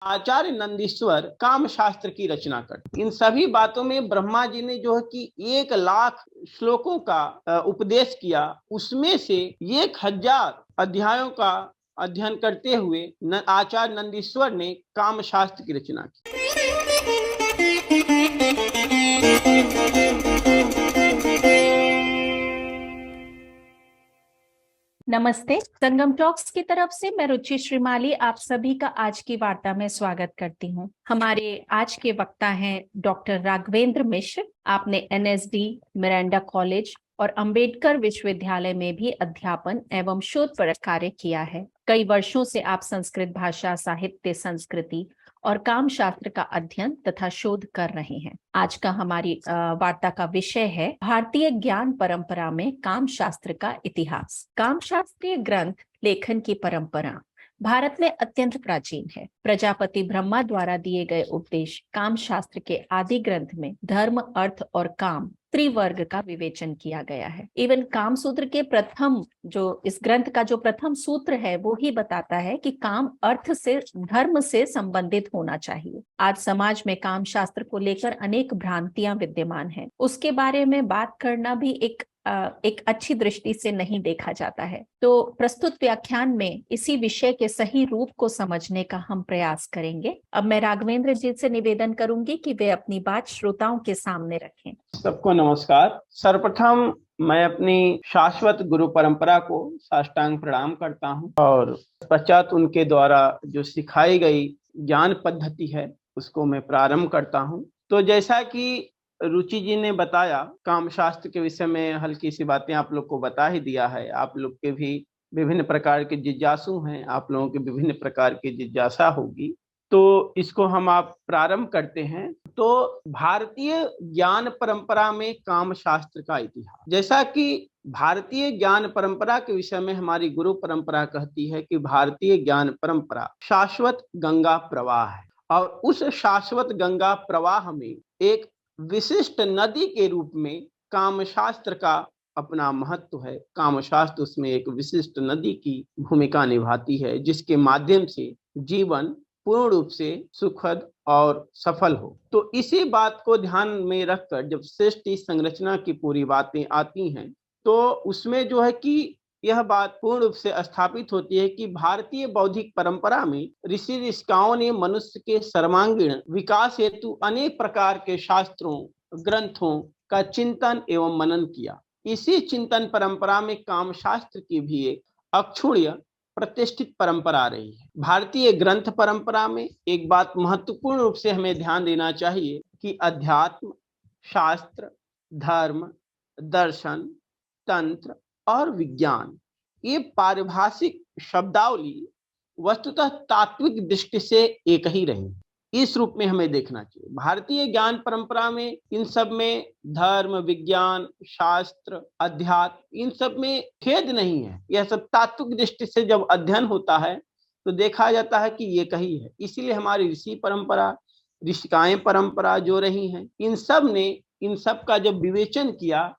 आचार्य नंदीश्वर काम शास्त्र की रचना करते। इन सभी बातों में ब्रह्मा जी ने जो है कि 1 लाख श्लोकों का उपदेश किया, उसमें से 1000 अध्यायों का अध्ययन करते हुए आचार्य नंदीश्वर ने काम शास्त्र की रचना की। नमस्ते। संगम टॉक्स की तरफ से मैं रुचि श्रीमाली आप सभी का आज की वार्ता में स्वागत करती हूँ। हमारे आज के वक्ता हैं डॉक्टर राघवेंद्र मिश्र। आपने NSD, मिरांडा कॉलेज और अंबेडकर विश्वविद्यालय में भी अध्यापन एवं शोध पर कार्य किया है। कई वर्षों से आप संस्कृत भाषा, साहित्य, संस्कृति और काम शास्त्र का अध्ययन तथा शोध कर रहे हैं। आज का हमारी वार्ता का विषय है भारतीय ज्ञान परंपरा में काम शास्त्र का इतिहास। काम शास्त्रीय ग्रंथ लेखन की परंपरा भारत में अत्यंत प्राचीन है। प्रजापति ब्रह्मा द्वारा दिए गए उपदेश काम शास्त्र के आदि ग्रंथ में धर्म, अर्थ और काम त्रिवर्ग का विवेचन किया गया है। इवन काम सूत्र के प्रथम जो इस ग्रंथ का जो प्रथम सूत्र है वो ही बताता है कि काम अर्थ से, धर्म से संबंधित होना चाहिए। आज समाज में काम शास्त्र को लेकर अनेक भ्रांतियां विद्यमान हैं। उसके बारे में बात करना भी एक अच्छी दृष्टि से नहीं देखा जाता है। तो प्रस्तुत व्याख्यान में इसी विषय के सही रूप को समझने का हम प्रयास करेंगे। अब मैं राघवेंद्र जी से निवेदन करूंगी कि वे अपनी बात श्रोताओं के सामने रखें। सबको नमस्कार। सर्वप्रथम मैं अपनी शाश्वत गुरु परंपरा को साष्टांग प्रणाम करता हूं और पश्चात उनके द्वारा जो सिखाई गई ज्ञान पद्धति है उसको मैं प्रारंभ करता हूं। तो जैसा कि रुचि जी ने बताया, काम शास्त्र के विषय में हल्की सी बातें आप लोग को बता ही दिया है। आप लोग के भी विभिन्न प्रकार के जिज्ञासु हैं, आप लोगों के विभिन्न प्रकार की जिज्ञासा होगी, तो इसको हम आप प्रारंभ करते हैं। तो भारतीय ज्ञान परंपरा में काम शास्त्र का इतिहास, जैसा कि भारतीय ज्ञान परंपरा के विषय में हमारी गुरु परंपरा कहती है कि भारतीय ज्ञान परंपरा शाश्वत गंगा प्रवाह है और उस शाश्वत गंगा प्रवाह में एक विशिष्ट नदी के रूप में काम शास्त्र का अपना महत्व है। काम शास्त्र उसमें एक विशिष्ट नदी की भूमिका निभाती है, जिसके माध्यम से जीवन पूर्ण रूप से सुखद और सफल हो। तो इसी बात को ध्यान में रखकर जब सृष्टि संरचना की पूरी बातें आती हैं तो उसमें जो है कि यह बात पूर्ण रूप से स्थापित होती है कि भारतीय बौद्धिक परंपरा में ऋषि ऋषिकाओं ने मनुष्य के सर्वांगीण विकास हेतु अनेक प्रकार के शास्त्रों, ग्रंथों का चिंतन एवं मनन किया। इसी चिंतन परंपरा में काम शास्त्र की भी एक अक्षुण्य प्रतिष्ठित परंपरा रही है। भारतीय ग्रंथ परंपरा में एक बात महत्वपूर्ण रूप से हमें ध्यान देना चाहिए कि अध्यात्म, शास्त्र, धर्म, दर्शन, तंत्र और विज्ञान, ये पारिभाषिक शब्दावली वस्तुतः तात्विक दृष्टि से एक ही रही। इस रूप में हमें देखना चाहिए। भारतीय ज्ञान परंपरा में इन सब में धर्म, विज्ञान, शास्त्र, अध्यात्म, इन सब में भेद नहीं है। यह सब तात्विक दृष्टि से जब अध्ययन होता है तो देखा जाता है कि ये कही है। इसीलिए हमारी ऋषि परंपरा, ऋषिकाएं परंपरा जो रही हैं, इन सब ने इन सब का जब विवेचन किया,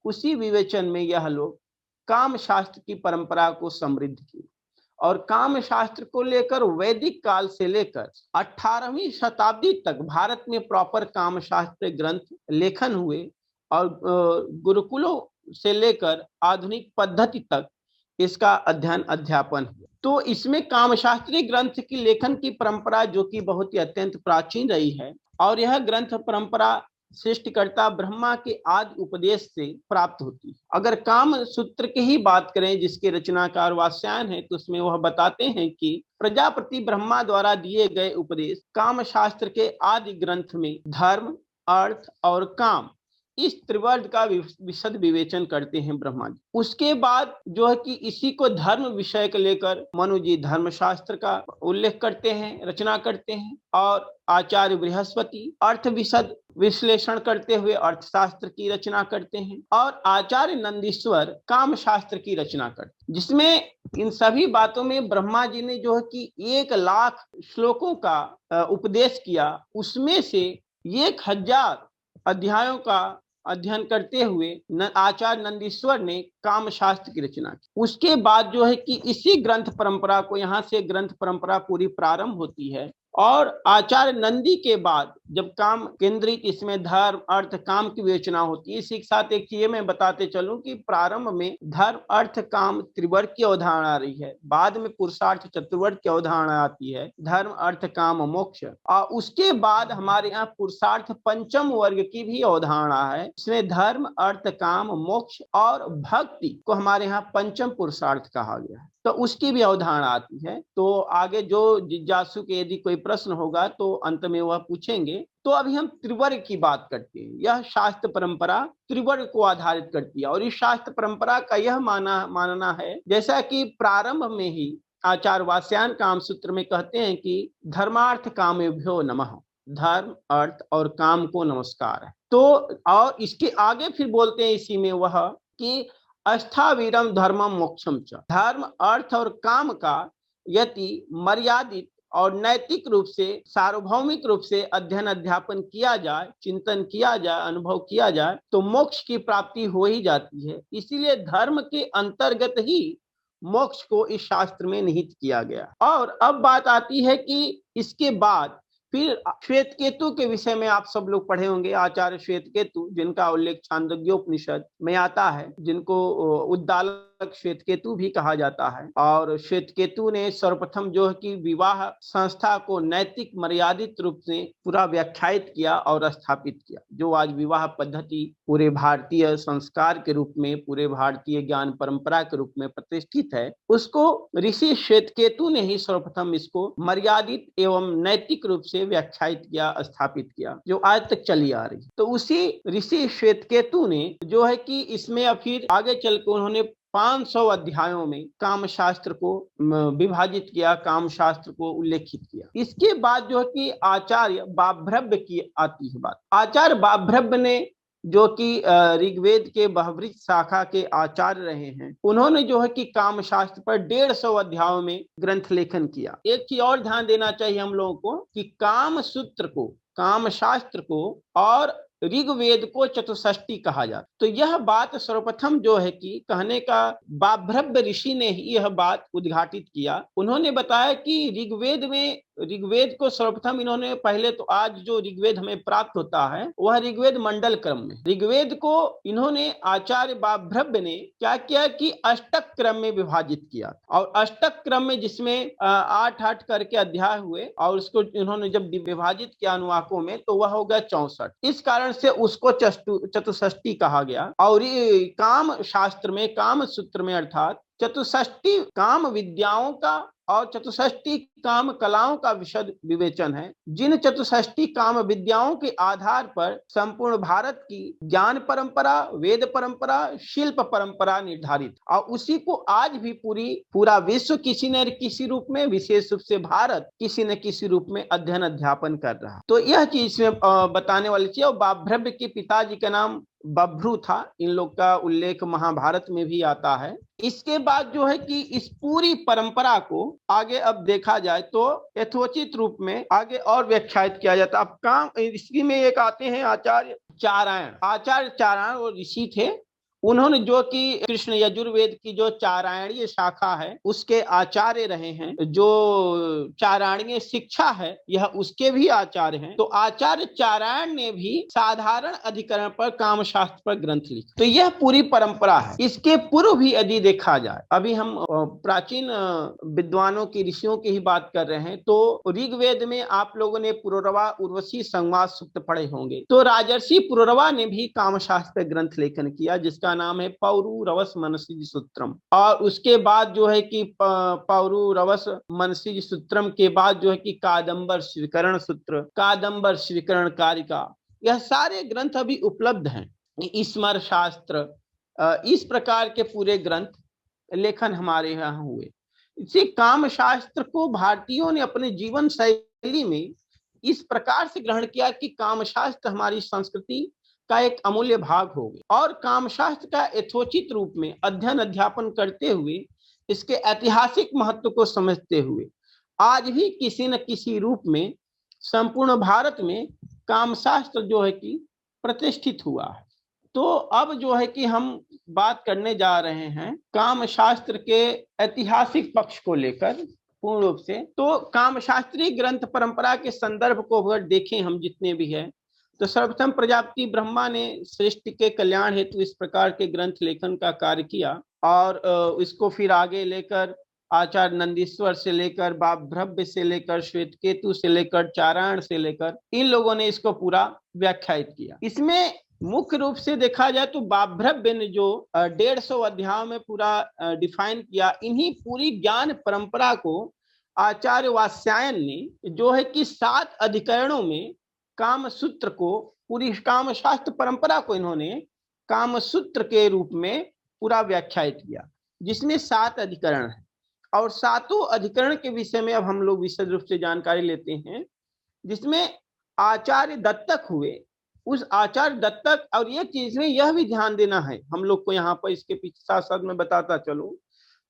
उसी विवेचन में यह लोग काम शास्त्र की परंपरा को समृद्ध किए और काम शास्त्र को लेकर वैदिक काल से लेकर 18वीं शताब्दी तक भारत में प्रॉपर काम शास्त्र ग्रंथ लेखन हुए और गुरुकुलों से लेकर आधुनिक पद्धति तक इसका अध्ययन अध्यापन हुआ। तो इसमें काम शास्त्रीय ग्रंथ की लेखन की परंपरा जो कि बहुत ही अत्यंत प्राचीन रही है और यह ग्रंथ परंपरा सृष्टिकर्ता ब्रह्मा के आदि उपदेश से प्राप्त होती है। अगर काम सूत्र की ही बात करें जिसके रचनाकार वात्स्यायन है तो उसमें वह बताते हैं कि प्रजापति ब्रह्मा द्वारा दिए गए उपदेश काम शास्त्र के आदि ग्रंथ में धर्म, अर्थ और काम, इस त्रिवर्ग का विशद विवेचन करते हैं ब्रह्मा जी। उसके बाद जो है कि इसी को धर्म विषय को लेकर मनु जी धर्मशास्त्र का उल्लेख करते हैं, रचना करते हैं और आचार्य बृहस्पति अर्थ विशद विश्लेषण करते हुए अर्थशास्त्र की रचना करते हैं और आचार्य नंदीश्वर काम शास्त्र की रचना करते हैं, जिसमें इन सभी बातों में ब्रह्मा जी ने जो है कि 1 लाख श्लोकों का उपदेश किया, उसमें से 1000 अध्यायों का अध्ययन करते हुए आचार्य नंदीश्वर ने काम शास्त्र की रचना की। उसके बाद जो है कि इसी ग्रंथ परंपरा को, यहाँ से ग्रंथ परंपरा पूरी प्रारंभ होती है और आचार्य नंदी के बाद जब काम केंद्रित इसमें धर्म अर्थ काम की विवेचना होती है। इसी के साथ एक चीज मैं बताते चलूं कि प्रारंभ में धर्म अर्थ काम त्रिवर्ग की अवधारणा आ रही है, बाद में पुरुषार्थ चतुर्वर्ग की अवधारणा आती है, धर्म अर्थ काम मोक्ष, और उसके बाद हमारे यहाँ पुरुषार्थ पंचम वर्ग की भी अवधारणा है। इसमें धर्म अर्थ काम मोक्ष और भक्ति को हमारे यहाँ पंचम पुरुषार्थ कहा गया है, तो उसकी भी अवधारणा आती है। तो आगे जो जिज्ञासु के यदि कोई प्रश्न होगा तो अंत में वह पूछेंगे। तो अभी हम त्रिवर्ग की बात करते हैं। यह शास्त्र परंपरा त्रिवर्ग को आधारित करती है, और इस शास्त्र परंपरा का यह मानना है, जैसा कि प्रारंभ में ही आचार्य वात्स्यायन काम सूत्र में कहते हैं कि धर्मार्थ कामेभ्यो नमः, धर्म अर्थ और काम को नमस्कार है। तो और इसके आगे फिर बोलते हैं इसी में वह कि अस्थावीरम धर्मम मोक्षम च, धर्म अर्थ और काम का यदि मर्यादित और नैतिक रूप से सार्वभौमिक रूप से अध्ययन अध्यापन किया जाए, चिंतन किया जाए, अनुभव किया जाए, तो मोक्ष की प्राप्ति हो ही जाती है। इसीलिए धर्म के अंतर्गत ही मोक्ष को इस शास्त्र में निहित किया गया। और अब बात आती है कि इसके बाद फिर श्वेत केतु के विषय में आप सब लोग पढ़े होंगे। आचार्य श्वेत केतु, जिनका उल्लेख छांदोग्योपनिषद में आता है, जिनको उद्दालक श्वेत केतु भी कहा जाता है। और श्वेत केतु ने सर्वप्रथम जो है कि विवाह संस्था को नैतिक मर्यादित रूप से पूरा व्याख्यायित किया और स्थापित किया। जो आज विवाह पद्धति पूरे भारतीय संस्कार के रूप में, पूरे भारतीय ज्ञान परंपरा के रूप में प्रतिष्ठित है, उसको ऋषि श्वेत केतु ने ही सर्वप्रथम इसको मर्यादित एवं नैतिक रूप से व्याख्यायित किया, स्थापित किया, जो आज तक चली आ रही। तो उसी ऋषि श्वेत केतु ने जो है कि इसमें फिर आगे चलकर उन्होंने 500 अध्यायों में काम शास्त्र को विभाजित किया, काम शास्त्र को उल्लेखित किया। इसके बाद जो है कि आचार्य बाभ्रव्य की आती है बात। आचार्य बाभ्रव्य ने जो कि ऋग्वेद के बहवृत शाखा के आचार्य रहे हैं, उन्होंने जो है कि काम शास्त्र पर 150 अध्यायों में ग्रंथ लेखन किया। एक चीज और ध्यान देना चाहिए हम लोगों को कि काम सूत्र को, काम शास्त्र को और ऋग्वेद को चतुष्षष्टि कहा जाता। तो यह बात सर्वप्रथम जो है कि कहने का बाभ्रव्य ऋषि ने ही यह बात उद्घाटित किया। उन्होंने बताया कि ऋग्वेद को सर्वप्रथम इन्होंने, पहले तो आज जो ऋग्वेद हमें प्राप्त होता है वह ऋग्वेद मंडल क्रम में, ऋग्वेद को इन्होंने आचार्य बाभ्रव्य ने क्या किया कि अष्टक क्रम में विभाजित किया। और अष्टक क्रम में जिसमें 8-8 करके अध्याय हुए, और उसको इन्होंने जब विभाजित किया अनुवाकों में, तो वह हो गया 64। इस कारण से उसको चतुष्षष्टि कहा गया। और काम शास्त्र में, काम सूत्र में अर्थात चतुष्षष्टि काम विद्याओं का और चतुष्षष्टि काम कलाओं का विशद विवेचन है, जिन चतुष्षष्टि काम विद्याओं के आधार पर संपूर्ण भारत की ज्ञान परंपरा, वेद परंपरा, शिल्प परंपरा निर्धारित, और उसी को आज भी पूरा विश्व किसी न किसी रूप में, विशेष रूप से भारत किसी न किसी रूप में अध्ययन अध्यापन कर रहा है। तो यह चीज इसमें बताने वाली चीज। और बाभ्रव्य के पिताजी का नाम बभ्रू था। इन लोग का उल्लेख महाभारत में भी आता है। इसके बाद जो है कि इस पूरी परंपरा को आगे अब देखा जाए तो यथोचित रूप में आगे और व्याख्यायित किया जाता। अब काम इसी में एक आते हैं आचार्य चारायण। आचार्य चारायण वो ऋषि थे, उन्होंने जो कि कृष्ण यजुर्वेद की जो चारायणीय शाखा है उसके आचार्य रहे हैं। जो चारायणीय शिक्षा है यह उसके भी आचार्य हैं। तो आचार्य चारायण ने भी साधारण अधिकरण पर काम शास्त्र पर ग्रंथ लिखा। तो यह पूरी परंपरा है। इसके पूर्व भी यदि देखा जाए, अभी हम प्राचीन विद्वानों की, ऋषियों की ही बात कर रहे हैं, तो ऋग्वेद में आप लोगों ने पुरुरवा उर्वशी संवाद सूक्त पढ़े होंगे। तो राजर्षि पुरुरवा ने भी काम शास्त्र ग्रंथ लेखन किया, जिसका नाम है पौरुरवस मनसिज सूत्रम। और उसके बाद जो है कि पौरुरवस मनसिज सूत्रम के बाद जो है कि कादंबर स्वीकरण सूत्र, कादंबर स्वीकरण कारिका, यह सारे ग्रंथ अभी उपलब्ध हैं। स्मर शास्त्र, इस प्रकार के पूरे ग्रंथ लेखन हमारे यहाँ हुए। इसी काम शास्त्र को भारतीयों ने अपने जीवन शैली में इस प्रकार से ग्रहण किया कि काम शास्त्र हमारी संस्कृति का एक अमूल्य भाग हो गया। और काम शास्त्र का यथोचित रूप में अध्ययन अध्यापन करते हुए, इसके ऐतिहासिक महत्व को समझते हुए, आज भी किसी न किसी रूप में संपूर्ण भारत में काम शास्त्र जो है कि प्रतिष्ठित हुआ है। तो अब जो है कि हम बात करने जा रहे हैं काम शास्त्र के ऐतिहासिक पक्ष को लेकर, पूर्ण रूप से। तो कामशास्त्रीय ग्रंथ परंपरा के संदर्भ को अगर देखें हम जितने भी है, तो सर्वप्रथम प्रजापति ब्रह्मा ने सृष्टि के कल्याण हेतु इस प्रकार के ग्रंथ लेखन का कार्य किया, और इसको फिर आगे लेकर आचार्य नंदीश्वर से लेकर बाभ्रव्य से लेकर श्वेतकेतु से लेकर चारायण से लेकर इन लोगों ने इसको पूरा व्याख्यायित किया। इसमें मुख्य रूप से देखा जाए तो बाभ्रव्य ने जो 150 अध्यायों में पूरा डिफाइन किया, इन्हीं पूरी ज्ञान परंपरा को आचार्य वात्स्यायन ने जो है कि 7 अधिकरणों में काम सूत्र को, पूरी काम शास्त्र परंपरा को इन्होंने काम सूत्र के रूप में पूरा व्याख्यायित किया, जिसमें 7 अधिकरण है। और 7 अधिकरण के विषय में अब हम लोग विशद रूप से जानकारी लेते हैं, जिसमें आचार्य दत्तक हुए। उस आचार्य दत्तक, और ये चीज में यह भी ध्यान देना है हम लोग को, यहाँ पर इसके पीछे साथ साथ में बताता चलूं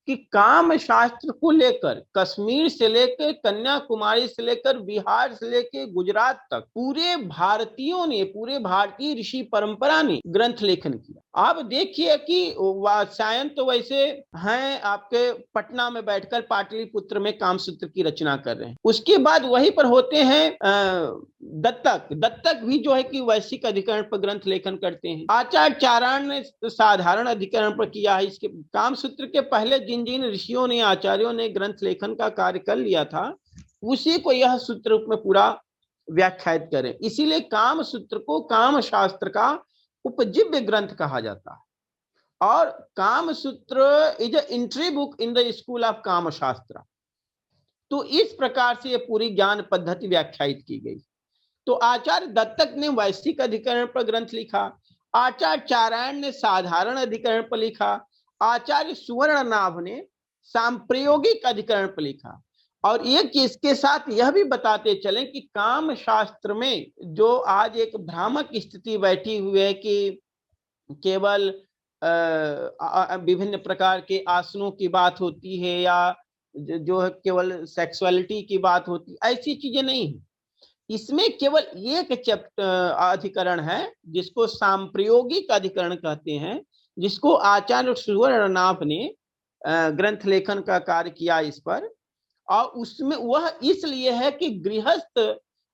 कि काम शास्त्र को लेकर कश्मीर से लेकर कन्याकुमारी से लेकर बिहार से लेकर गुजरात तक पूरे भारतीयों ने, पूरे भारतीय ऋषि परंपरा ने ग्रंथ लेखन किया। आप देखिए कि वात्स्यायन तो वैसे हैं आपके पटना में बैठकर पाटलिपुत्र में कामसूत्र की रचना कर रहे हैं, उसके बाद वहीं पर होते हैं दत्तक भी जो है कि वैश्विक अधिकरण पर ग्रंथ लेखन करते हैं। आचार्य चारायण ने साधारण अधिकरण पर किया है। इसके कामसूत्र के पहले जिन जिन ऋषियों ने, आचार्यों ने ग्रंथ लेखन का कार्य कर लिया था, उसी को यह सूत्र रूप में पूरा व्याख्यायित करें। इसीलिए काम सूत्र को काम शास्त्र का उपजीव्य ग्रंथ कहा जाता है। और काम सूत्र is a entry book in the school of काम शास्त्र। तो इस प्रकार से ये पूरी ज्ञान पद्धति व्याख्यायित की गई। तो आचार्य दत्तक ने वैश्विक अधिकरण पर ग्रंथ लिखा, आचार्य चारायण ने साधारण अधिकरण पर लिखा, आचार्य सुवर्णनाभ ने सांप्रयोगिक अधिकरण पर लिखा। और एक चीज के साथ यह भी बताते चलें कि काम शास्त्र में जो आज एक भ्रामक स्थिति बैठी हुई है कि केवल विभिन्न प्रकार के आसनों की बात होती है या जो है केवल सेक्सुअलिटी की बात होती, ऐसी चीजें नहीं है। इसमें केवल एक अधिकरण है जिसको सांप्रयोगिक अधिकरण कहते हैं, जिसको आचार्य सुवर्णनाभ ने ग्रंथ लेखन का कार्य किया इस पर। और उसमें वह इसलिए है कि गृहस्थ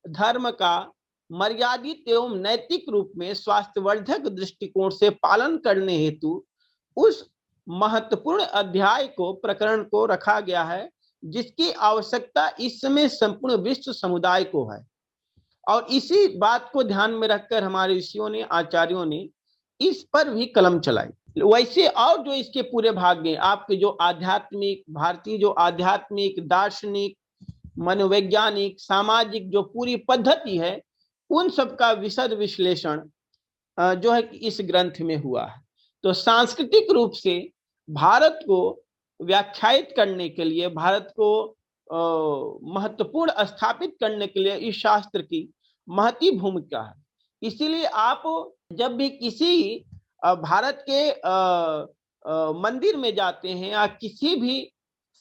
धर्म का मर्यादित एवं नैतिक रूप में स्वास्थ्यवर्धक दृष्टिकोण से पालन करने हेतु उस महत्वपूर्ण अध्याय को, प्रकरण को रखा गया है, जिसकी आवश्यकता इस समय संपूर्ण विश्व समुदाय को है। और इसी बात को ध्यान में रखकर हमारे ऋषियों ने, आचार्यों ने इस पर भी कलम चलाई। वैसे और जो इसके पूरे भाग में आपके जो आध्यात्मिक, भारतीय जो आध्यात्मिक, दार्शनिक, मनोवैज्ञानिक, सामाजिक जो पूरी पद्धति है, उन सब का विशद विश्लेषण जो है इस ग्रंथ में हुआ है। तो सांस्कृतिक रूप से भारत को व्याख्यायित करने के लिए, भारत को महत्वपूर्ण स्थापित करने के लिए इस शास्त्र की महती भूमिका है। इसीलिए आप जब भी किसी भारत के मंदिर में जाते हैं या किसी भी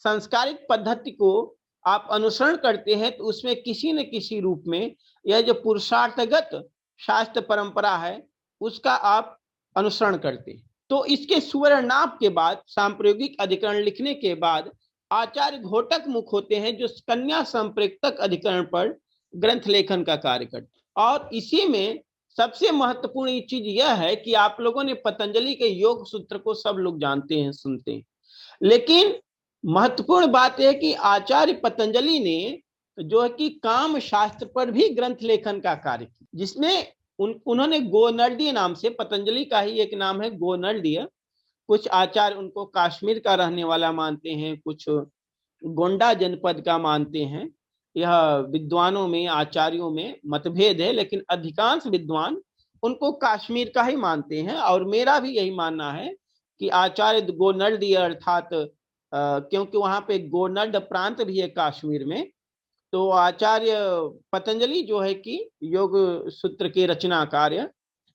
सांस्कृतिक पद्धति को आप अनुसरण करते हैं, तो उसमें किसी न किसी रूप में यह जो पुरुषार्थगत शास्त्र परंपरा है उसका आप अनुसरण करते हैं। तो इसके सुवर्णनाभ के बाद, सांप्रयोगिक अधिकरण लिखने के बाद आचार्य घोटक मुख होते हैं, जो कन्या संप्रयुक्तक अधिकरण पर ग्रंथ लेखन का कार्य करते। और इसी में सबसे महत्वपूर्ण चीज यह है कि आप लोगों ने पतंजलि के योग सूत्र को सब लोग जानते हैं, सुनते हैं, लेकिन महत्वपूर्ण बात यह कि आचार्य पतंजलि ने जो है कि काम शास्त्र पर भी ग्रंथ लेखन का कार्य किया, जिसमें उन्होंने गोनर्दीय नाम से, पतंजलि का ही एक नाम है गोनर्दीय, कुछ आचार्य उनको कश्मीर का रहने वाला मानते हैं, कुछ गोंडा जनपद का मानते हैं। यह विद्वानों में, आचार्यों में मतभेद है, लेकिन अधिकांश विद्वान उनको कश्मीर का ही मानते हैं। और मेरा भी यही मानना है कि आचार्य गोनर्दीय अर्थात क्योंकि वहां पे गोनर्द प्रांत भी है कश्मीर में, तो आचार्य पतंजलि जो है कि योग सूत्र के रचना कार्य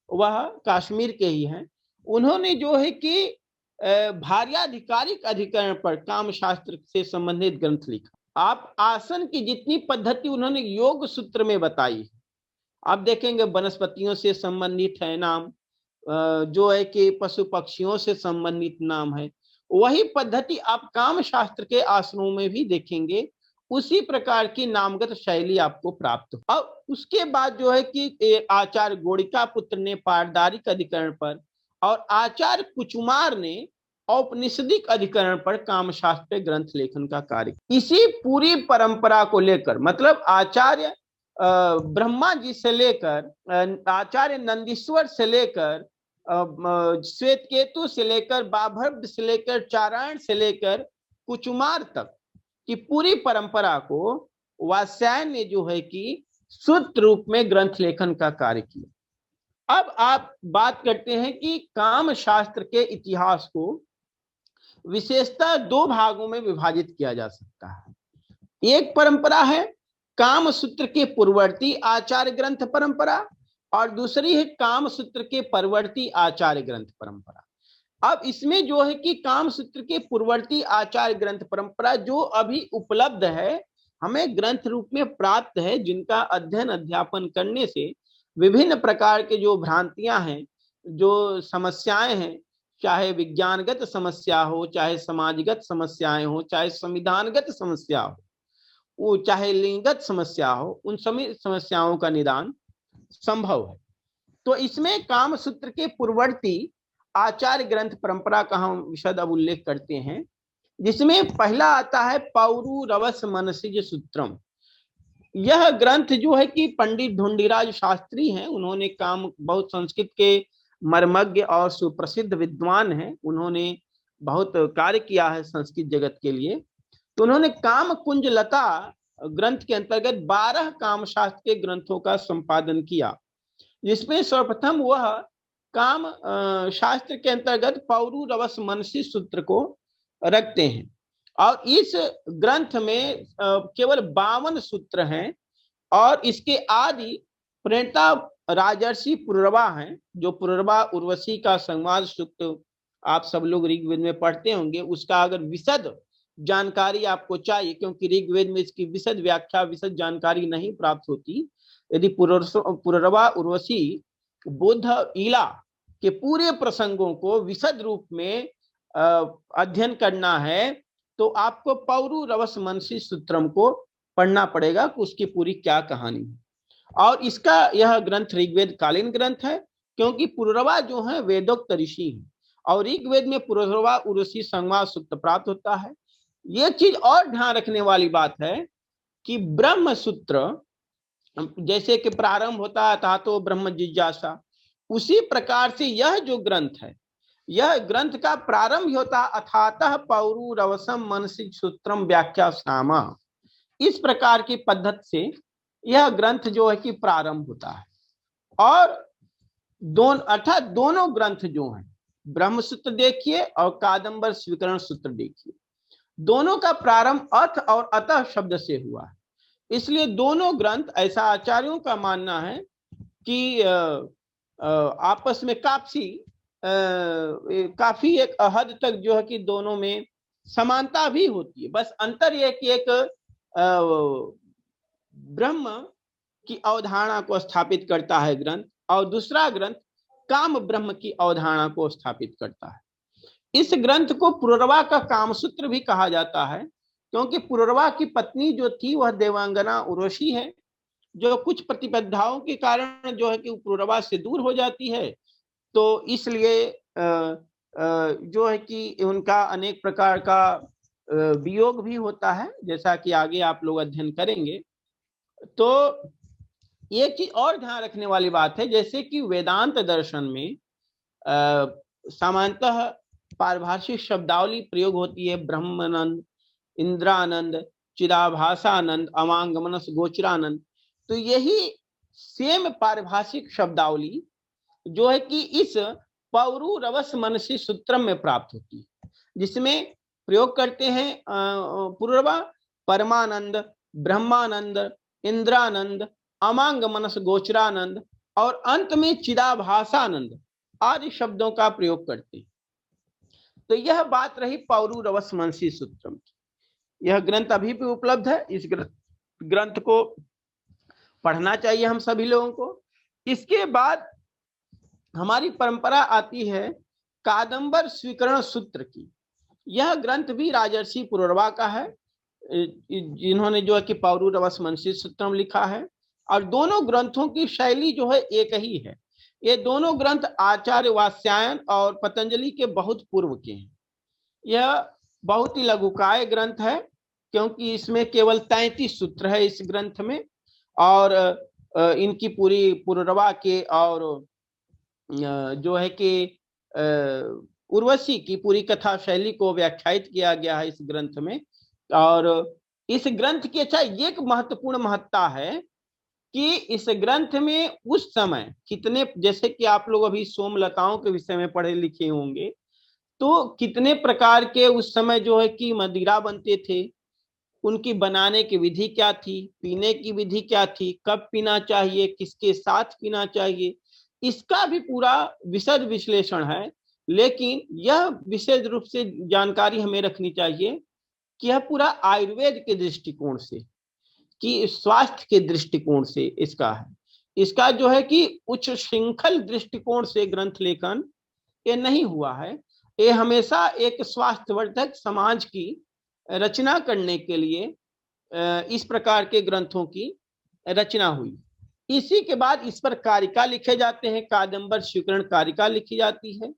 वह कश्मीर के ही हैं। उन्होंने जो है कि भार्याधिकारिक अधिकरण पर काम शास्त्र से संबंधित ग्रंथ लिखा। आप आसन की जितनी पद्धति उन्होंने योग सूत्र में बताई, आप देखेंगे वनस्पतियों से संबंधित है नाम, जो है कि पशु पक्षियों से संबंधित नाम है, वही पद्धति आप काम शास्त्र के आसनों में भी देखेंगे, उसी प्रकार की नामगत शैली आपको प्राप्त हो। अब उसके बाद जो है कि आचार्य गोड़िका पुत्र ने पारदारिक अधिकरण पर और आचार्य कुचुमार ने औपनिषदिक अधिकरण पर कामशास्त्र ग्रंथ लेखन का कार्य। इसी पूरी परंपरा को लेकर, मतलब आचार्य ब्रह्मा जी से लेकर आचार्य नंदीश्वर से लेकर श्वेत केतु से लेकर बाभद्र से लेकर चारायण से लेकर कुचुमार तक की पूरी परंपरा को वात्स्यायन ने जो है कि शुद्ध रूप में ग्रंथ लेखन का कार्य किया। अब आप बात करते हैं कि काम शास्त्र के इतिहास को विशेषतः दो भागों में विभाजित किया जा सकता है। एक परंपरा है काम सूत्र के पूर्ववर्ती आचार्य ग्रंथ परंपरा और दूसरी है काम सूत्र के परवर्ती आचार्य ग्रंथ परंपरा। अब इसमें जो है कि काम सूत्र के पूर्ववर्ती आचार्य ग्रंथ परंपरा जो अभी उपलब्ध है, हमें ग्रंथ रूप में प्राप्त है, जिनका अध्ययन अध्यापन करने से विभिन्न प्रकार के जो भ्रांतियां हैं, जो समस्याएं हैं, चाहे विज्ञानगत समस्या हो, चाहे समाजगत समस्याएं हो, चाहे संविधानगत समस्या हो, वो चाहे लिंगगत समस्या हो, उन सभी समस्याओं का निदान संभव है। तो इसमें काम सूत्र के पूर्ववर्ती आचार्य ग्रंथ परंपरा का हम विशद अब उल्लेख करते हैं, जिसमें पहला आता है पौरुरवस मनसिज सूत्रम। यह ग्रंथ जो है कि पंडित ढूंढीराज शास्त्री हैं, उन्होंने काम, बहुत संस्कृत के मर्मज्ञ और सुप्रसिद्ध विद्वान हैं, उन्होंने बहुत कार्य किया है संस्कृत जगत के लिए। तो उन्होंने काम कुंज लता ग्रंथ के अंतर्गत 12 काम शास्त्र के ग्रंथों का संपादन किया, जिसमें सर्वप्रथम वह काम शास्त्र के अंतर्गत पौरुरवस मनसी सूत्र को रखते हैं। और इस ग्रंथ में केवल 52 सूत्र हैं और इसके आदि प्रणेता राजर्षि पुररवा हैं, जो पुररवा उर्वशी का संवाद सूक्त आप सब लोग ऋग्वेद में पढ़ते होंगे। उसका अगर विशद जानकारी आपको चाहिए, क्योंकि ऋग्वेद में इसकी विशद व्याख्या, विशद जानकारी नहीं प्राप्त होती, यदि पुररवा उर्वशी बुद्ध ईला के पूरे प्रसंगों को विशद रूप में अध्ययन करना है, तो आपको पौरुरवस मनसी सूत्रम को पढ़ना पड़ेगा कि उसकी पूरी क्या कहानी है। और इसका यह ग्रंथ ऋग्वेद कालीन ग्रंथ है, क्योंकि पुररवा जो है वेदोक्त ऋषि है और ऋग्वेद में पुररवा उर्वशी संवाद सूक्त प्राप्त होता है। ये चीज और ध्यान रखने वाली बात है कि ब्रह्म सूत्र जैसे कि प्रारंभ होता है था तो ब्रह्म जिज्ञासा, उसी प्रकार से यह जो ग्रंथ है, यह ग्रंथ का प्रारंभ होता अथातः पौरुरवसम मनसिज सूत्रम व्याख्या सामा। इस प्रकार की पद्धति से यह ग्रंथ जो है कि प्रारंभ होता है। और अर्थात दोनों ग्रंथ जो हैं, ब्रह्म सूत्र देखिए और कादंबर स्वीकरण सूत्र देखिए, दोनों का प्रारंभ अथ और अतः शब्द से हुआ है। इसलिए दोनों ग्रंथ, ऐसा आचार्यों का मानना है कि आपस में काफी एक हद तक जो है कि दोनों में समानता भी होती है। बस अंतर यह कि एक ब्रह्म की अवधारणा को स्थापित करता है ग्रंथ, और दूसरा ग्रंथ काम ब्रह्म की अवधारणा को स्थापित करता है। इस ग्रंथ को पुररवा का कामसूत्र भी कहा जाता है, क्योंकि पुररवा की पत्नी जो थी वह देवांगना उर्वशी है, जो कुछ प्रतिबद्धाओं के कारण जो है कि पुररवा से दूर हो जाती है। तो इसलिए जो है कि उनका अनेक प्रकार का वियोग भी होता है, जैसा कि आगे आप लोग अध्ययन करेंगे। तो एक चीज और ध्यान रखने वाली बात है, जैसे कि वेदांत दर्शन में सामान्यतः पारिभाषिक शब्दावली प्रयोग होती है, ब्रह्मानंद, इंद्रानंद, चिदाभासानंद, अवांग मनस गोचरानंद। तो यही सेम पारिभाषिक शब्दावली जो है कि इस पौरुरवस मनसी सूत्रम में प्राप्त होती है, जिसमें प्रयोग करते हैं पुररवा परमानंद, ब्रह्मानंद, इंद्रानंद, अमांग मनस गोचरानंद और अंत में चिदाभासानंद आदि शब्दों का प्रयोग करते हैं। तो यह बात रही पौरुरवस मनसी सूत्रम की। यह ग्रंथ अभी भी उपलब्ध है, इस ग्रंथ को पढ़ना चाहिए हम सभी लोगों को। इसके बाद हमारी परंपरा आती है कादंबर स्वीकरण सूत्र की। यह ग्रंथ भी राजर्षि पुरूरवा का है, जिन्होंने जो है कि पौरुरवस मनसी सूत्रम लिखा है। और दोनों ग्रंथों की शैली जो है एक ही है। ये दोनों ग्रंथ आचार्य वात्स्यायन और पतंजलि के बहुत पूर्व के हैं। यह बहुत ही लघुकाय ग्रंथ है, क्योंकि इसमें केवल 33 सूत्र है इस ग्रंथ में। और इनकी पूरी पुरूरवा के और जो है कि उर्वशी की पूरी कथा शैली को व्याख्यायित किया गया है इस ग्रंथ में। और इस ग्रंथ की अच्छा एक महत्वपूर्ण महत्ता है कि इस ग्रंथ में उस समय कितने, जैसे कि आप लोग अभी सोमलताओं के विषय में पढ़े लिखे होंगे, तो कितने प्रकार के उस समय जो है कि मदिरा बनते थे, उनकी बनाने की विधि क्या थी, पीने की विधि क्या थी, कब पीना चाहिए, किसके साथ पीना चाहिए, इसका भी पूरा विशद विश्लेषण है। लेकिन यह विशेष रूप से जानकारी हमें रखनी चाहिए कि यह पूरा आयुर्वेद के दृष्टिकोण से, कि स्वास्थ्य के दृष्टिकोण से इसका है। इसका जो है कि उच्च श्रृंखल दृष्टिकोण से ग्रंथ लेखन ये नहीं हुआ है। ये हमेशा एक स्वास्थ्यवर्धक समाज की रचना करने के लिए इस प्रकार के ग्रंथों की रचना हुई। इसी के बाद इस पर कारिका लिखे जाते हैं, कादंबर स्वीकरण कारिका लिखी जाती है।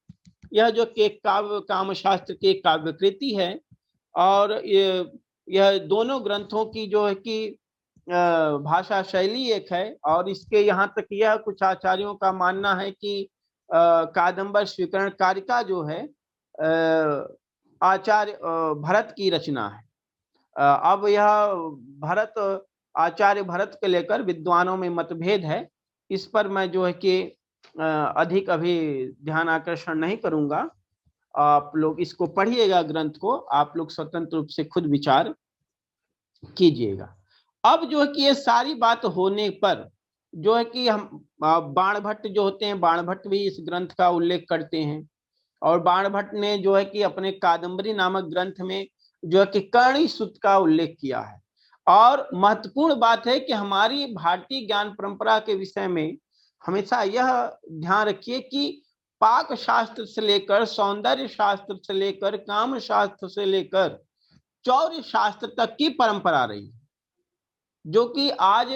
यह जो कि काव्य काम शास्त्र के काव्यकृति है। और यह दोनों ग्रंथों की जो है कि भाषा शैली एक है। और इसके यहाँ तक यह कुछ आचार्यों का मानना है कि कादंबर स्वीकरण कारिका जो है आचार्य भरत की रचना है। अब यह भरत, आचार्य भरत के लेकर विद्वानों में मतभेद है। इस पर मैं जो है कि अधिक अभी ध्यान आकर्षण नहीं करूंगा। आप लोग इसको पढ़िएगा, ग्रंथ को आप लोग स्वतंत्र रूप से खुद विचार कीजिएगा। अब जो है कि ये सारी बात होने पर जो है कि हम बाणभट्ट जो होते हैं, बाणभट्ट भी इस ग्रंथ का उल्लेख करते हैं। और बाणभट्ट ने जो है कि अपने कादंबरी नामक ग्रंथ में जो है कि कर्णी सूत्र का उल्लेख किया है। और महत्वपूर्ण बात है कि हमारी भारतीय ज्ञान परंपरा के विषय में हमेशा यह ध्यान रखिए कि पाक शास्त्र से लेकर सौंदर्य शास्त्र से लेकर काम शास्त्र से लेकर चौर्य शास्त्र तक की परंपरा रही, जो कि आज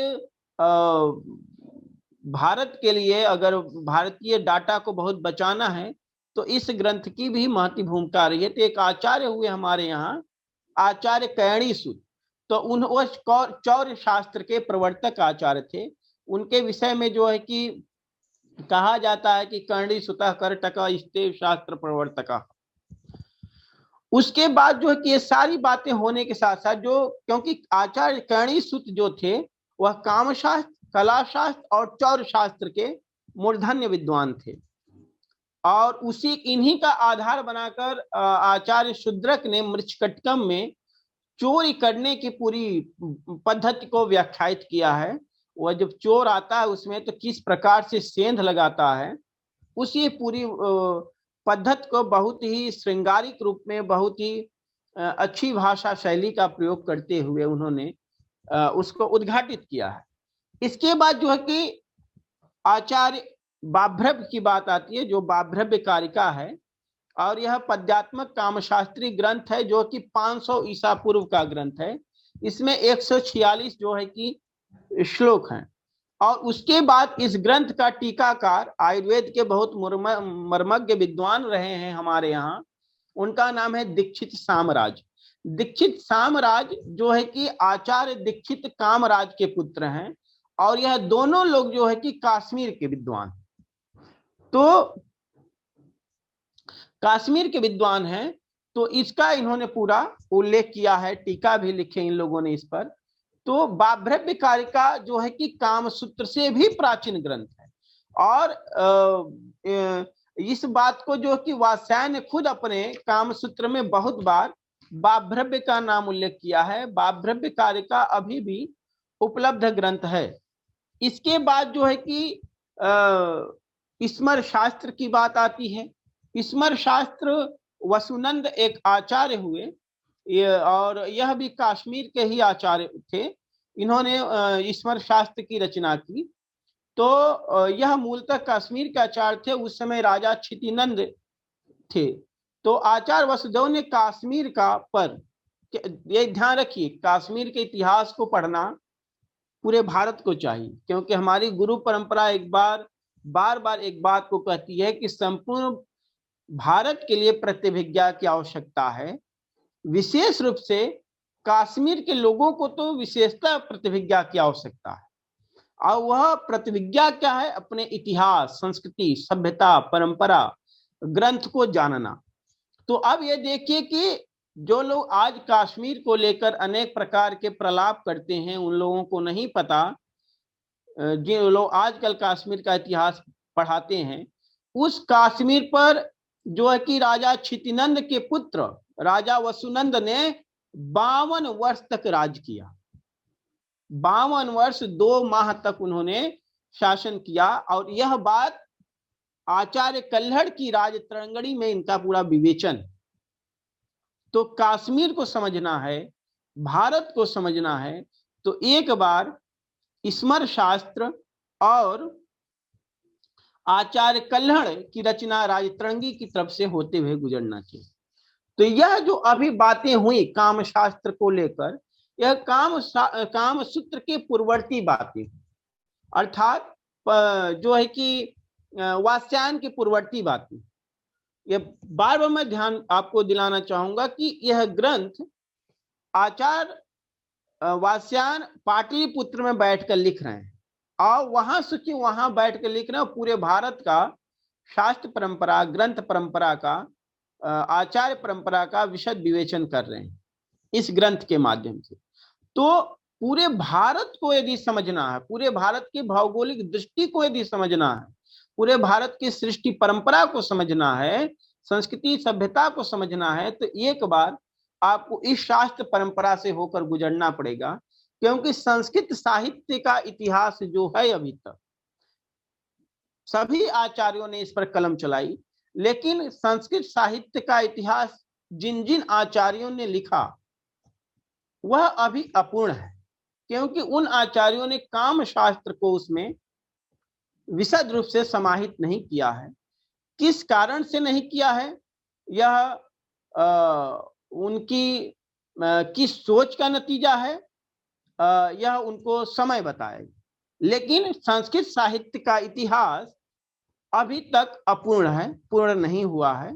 भारत के लिए अगर भारतीय डाटा को बहुत बचाना है तो इस ग्रंथ की भी महती भूमिका रही है। तो एक आचार्य हुए हमारे यहाँ, आचार्य कैणी सूत, तो उन चौर्य शास्त्र के प्रवर्तक आचार्य थे। उनके विषय में जो है कि कहा जाता है कि कर्णी सुतः करटका स्तेव शास्त्र प्रवर्तका। उसके बाद जो है कि ये सारी बातें होने के साथ साथ जो, क्योंकि आचार्य कर्णी सूत जो थे वह कामशास्त्र, कलाशास्त्र और चौर्य शास्त्र के मूर्धन्य विद्वान थे। और उसी इन्हीं का आधार बनाकर आचार्य शूद्रक ने मृच्छकटकम में चोरी करने की पूरी पद्धति को व्याख्यायित किया है। वह जब चोर आता है उसमें तो किस प्रकार से सेंध लगाता है, उसी पूरी पद्धति को बहुत ही श्रृंगारिक रूप में, बहुत ही अच्छी भाषा शैली का प्रयोग करते हुए उन्होंने उसको उद्घाटित किया है। इसके बाद जो है कि आचार्य बाभ्रव की बात आती है, जो बाभ्रव्य कारिका है। और यह पद्यात्मक कामशास्त्री ग्रंथ है जो कि 500 ईसा पूर्व का ग्रंथ है। इसमें 146 जो है कि श्लोक हैं। और उसके बाद इस ग्रंथ का टीकाकार आयुर्वेद के बहुत मर्मज्ञ विद्वान रहे हैं हमारे यहाँ, उनका नाम है दीक्षित सामराज। दीक्षित सामराज जो है कि आचार्य दीक्षित कामराज के पुत्र हैं। और यह दोनों लोग जो है कि कश्मीर के विद्वान, तो कश्मीर के विद्वान हैं। तो इसका इन्होंने पूरा उल्लेख किया है, टीका भी लिखे इन लोगों ने इस पर। तो बाभ्रव्य कारिका जो है कि कामसूत्र से भी प्राचीन ग्रंथ है। और इस बात को जो कि वात्स्यायन ने खुद अपने कामसूत्र में बहुत बार बाभ्रव्य का नाम उल्लेख किया है। बाभ्रव्य कारिका अभी भी उपलब्ध ग्रंथ है। इसके बाद जो है कि स्मर शास्त्र की बात आती है। स्मर शास्त्र वसुनंद एक आचार्य हुए, और यह भी कश्मीर के ही आचार्य थे। इन्होंने स्मर शास्त्र की रचना की। तो यह मूलतः कश्मीर के आचार्य थे। उस समय राजा क्षितिनंद थे। तो आचार्य वसुदेव ने कश्मीर का पर, ये ध्यान रखिए, कश्मीर के इतिहास को पढ़ना पूरे भारत को चाहिए, क्योंकि हमारी गुरु परंपरा बार बार एक बात को कहती है कि संपूर्ण भारत के लिए प्रतिभिज्ञा की आवश्यकता है। विशेष रूप से कश्मीर के लोगों को तो विशेषता प्रतिभिज्ञा की आवश्यकता है। और वह प्रतिभिज्ञा क्या है? अपने इतिहास, संस्कृति, सभ्यता, परंपरा, ग्रंथ को जानना। तो अब ये देखिए कि जो लोग आज कश्मीर को लेकर अनेक प्रकार के प्रलाप करते हैं, उन लोगों को नहीं पता, जिन लोग आजकल कश्मीर का इतिहास पढ़ाते हैं, उस कश्मीर पर जो है कि राजा क्षितिनंद के पुत्र राजा वसुनंद ने 52 वर्ष तक राज किया। 52 वर्ष 2 माह तक उन्होंने शासन किया। और यह बात आचार्य कल्हड़ की राजतरंगिणी में इनका पूरा विवेचन। तो कश्मीर को समझना है, भारत को समझना है, तो एक बार स्मर शास्त्र और आचार्य कल्हड़ की रचना राजतरंगी की तरफ से होते हुए गुजरना चाहिए। तो यह जो अभी बातें हुई काम शास्त्र को लेकर, यह काम सूत्र के पूर्ववर्ती बातें, अर्थात जो है कि वात्स्यायन के पूर्ववर्ती बातें। ये बार बार मैं ध्यान आपको दिलाना चाहूंगा कि यह ग्रंथ आचार्य वात्स्यायन पाटलिपुत्र में बैठकर लिख रहे हैं, और वहां सोचिए, वहां बैठकर लिख रहे हैं, पूरे भारत का शास्त्र परंपरा, ग्रंथ परंपरा का, आचार्य परंपरा का विशद विवेचन कर रहे हैं इस ग्रंथ के माध्यम से। तो पूरे भारत को यदि समझना है, पूरे भारत की भौगोलिक दृष्टि को यदि समझना है, पूरे भारत की सृष्टि परंपरा को समझना है, संस्कृति सभ्यता को समझना है, तो एक बार आपको इस शास्त्र परंपरा से होकर गुजरना पड़ेगा। क्योंकि संस्कृत साहित्य का इतिहास जो है, अभी तक सभी आचार्यों ने इस पर कलम चलाई, लेकिन संस्कृत साहित्य का इतिहास जिन जिन आचार्यों ने लिखा वह अभी अपूर्ण है, क्योंकि उन आचार्यों ने काम शास्त्र को उसमें विशद रूप से समाहित नहीं किया है। किस कारण से नहीं किया है, यह उनकी किस सोच का नतीजा है, यह उनको समय बताएगा। लेकिन संस्कृत साहित्य का इतिहास अभी तक अपूर्ण है, पूर्ण नहीं हुआ है,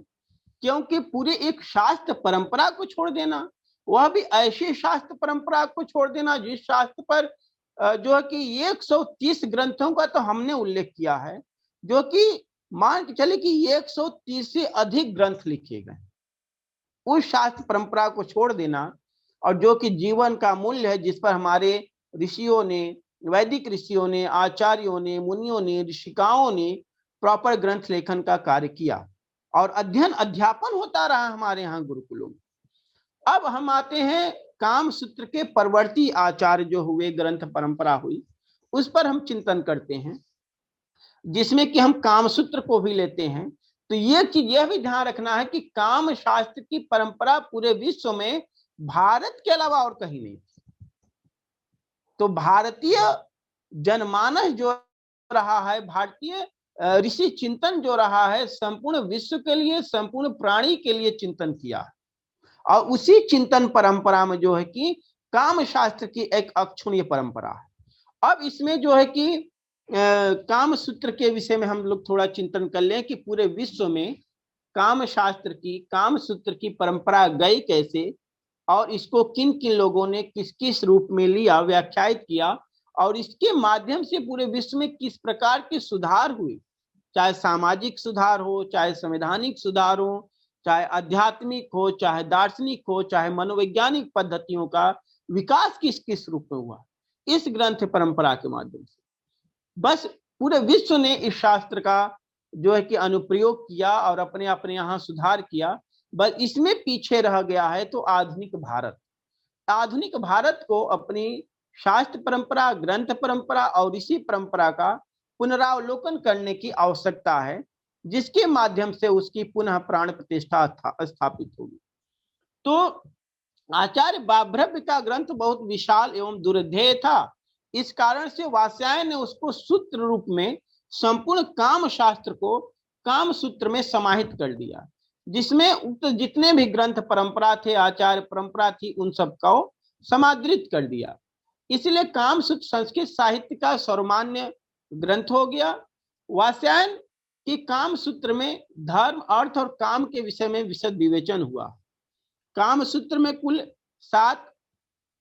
क्योंकि पूरे एक शास्त्र परंपरा को छोड़ देना, वह भी ऐसे शास्त्र परंपरा को छोड़ देना जिस शास्त्र पर जो है कि 130 ग्रंथों का तो हमने उल्लेख किया है, जो कि मान के चले कि 130 से अधिक ग्रंथ लिखे गए। उस शास्त्र परंपरा को छोड़ देना, और जो कि जीवन का मूल्य है, जिस पर हमारे ऋषियों ने, वैदिक ऋषियों ने, आचार्यों ने, मुनियों ने, ऋषिकाओं ने प्रॉपर ग्रंथ लेखन का कार्य किया, और अध्ययन अध्यापन होता रहा हमारे यहाँ गुरुकुलों में। अब हम आते हैं काम सूत्र के परवर्ती आचार्य जो हुए, ग्रंथ परंपरा हुई, उस पर हम चिंतन करते हैं, जिसमें कि हम काम सूत्र को भी लेते हैं। तो ये चीज यह भी ध्यान रखना है कि काम शास्त्र की परंपरा पूरे विश्व में भारत के अलावा और कहीं नहीं। तो भारतीय जनमानस जो रहा है, भारतीय ऋषि चिंतन जो रहा है, संपूर्ण विश्व के लिए, संपूर्ण प्राणी के लिए चिंतन किया है। और उसी चिंतन परंपरा में जो है कि काम शास्त्र की एक अक्षुण्य परंपरा है। अब इसमें जो है कि काम सूत्र के विषय में हम लोग थोड़ा चिंतन कर लें कि पूरे विश्व में काम शास्त्र की, काम सूत्र की परंपरा गई कैसे, और इसको किन किन लोगों ने किस किस रूप में लिया, व्याख्यायित किया, और इसके माध्यम से पूरे विश्व में किस प्रकार के सुधार हुए, चाहे सामाजिक सुधार हो, चाहे संवैधानिक सुधार हो, चाहे आध्यात्मिक हो, चाहे दार्शनिक हो, चाहे मनोवैज्ञानिक पद्धतियों का विकास किस किस रूप में हुआ, इस ग्रंथ परंपरा के माध्यम से। बस पूरे विश्व ने इस शास्त्र का जो है कि अनुप्रयोग किया और अपने अपने यहाँ सुधार किया। बस इसमें पीछे रह गया है तो आधुनिक भारत। आधुनिक भारत को अपनी शास्त्र परंपरा, ग्रंथ परंपरा और इसी परंपरा का पुनरावलोकन करने की आवश्यकता है, जिसके माध्यम से उसकी पुनः प्राण प्रतिष्ठा स्थापित होगी। तो आचार्य बाभ्रव्य का ग्रंथ बहुत विशाल एवं दुर्ध्येय था। इस कारण से वात्स्यायन ने उसको सूत्र रूप में संपूर्ण काम शास्त्र को काम सूत्र में समाहित कर दिया। जिसमें उक्त जितने भी ग्रंथ परंपरा थे, आचार्य परंपरा थी, उन सबको समादृत कर दिया। इसलिए कामसूत्र संस्कृत साहित्य का सर्वमान्य ग्रंथ हो गया। वात्स्यायन की कामसूत्र में धर्म, अर्थ और काम के विषय में विशद विवेचन हुआ। कामसूत्र में कुल 7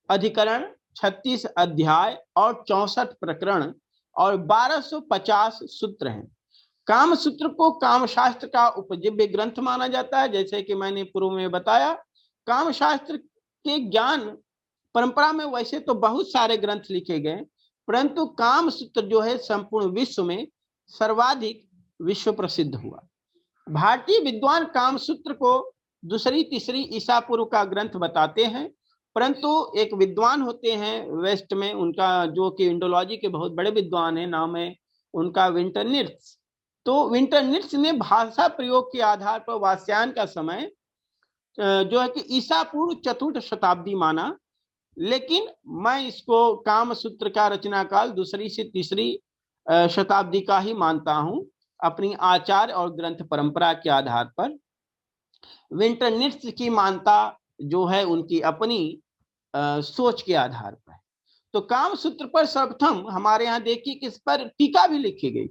अधिकरण, 36 अध्याय और 64 प्रकरण और 1250 सूत्र हैं। कामसूत्र को कामशास्त्र का उपजीव्य ग्रंथ माना जाता है। जैसे कि मैंने पूर्व में बताया, कामशास्त्र के ज्ञान परंपरा में वैसे तो बहुत सारे ग्रंथ लिखे गए, परंतु कामसूत्र जो है संपूर्ण विश्व में सर्वाधिक विश्व प्रसिद्ध हुआ। भारतीय विद्वान कामसूत्र को दूसरी तीसरी ईसा पूर्व का ग्रंथ बताते हैं, परंतु एक विद्वान होते हैं वेस्ट में, उनका जो कि इंडोलॉजी के बहुत बड़े विद्वान है, नाम है उनका विंटरनित्ज। तो विंटरनित्ज ने भाषा प्रयोग के आधार पर वात्स्यायन का समय जो है कि ईसा पूर्व 4th शताब्दी माना, लेकिन मैं इसको कामसूत्र का रचना काल 2री से 3री शताब्दी का ही मानता हूं, अपनी आचार और ग्रंथ परंपरा के आधार पर। विंटरनित्ज की मानता जो है उनकी अपनी सोच के आधार पर। तो कामसूत्र पर सर्वप्रथम हमारे यहाँ देखिए कि इस पर टीका भी लिखी गई।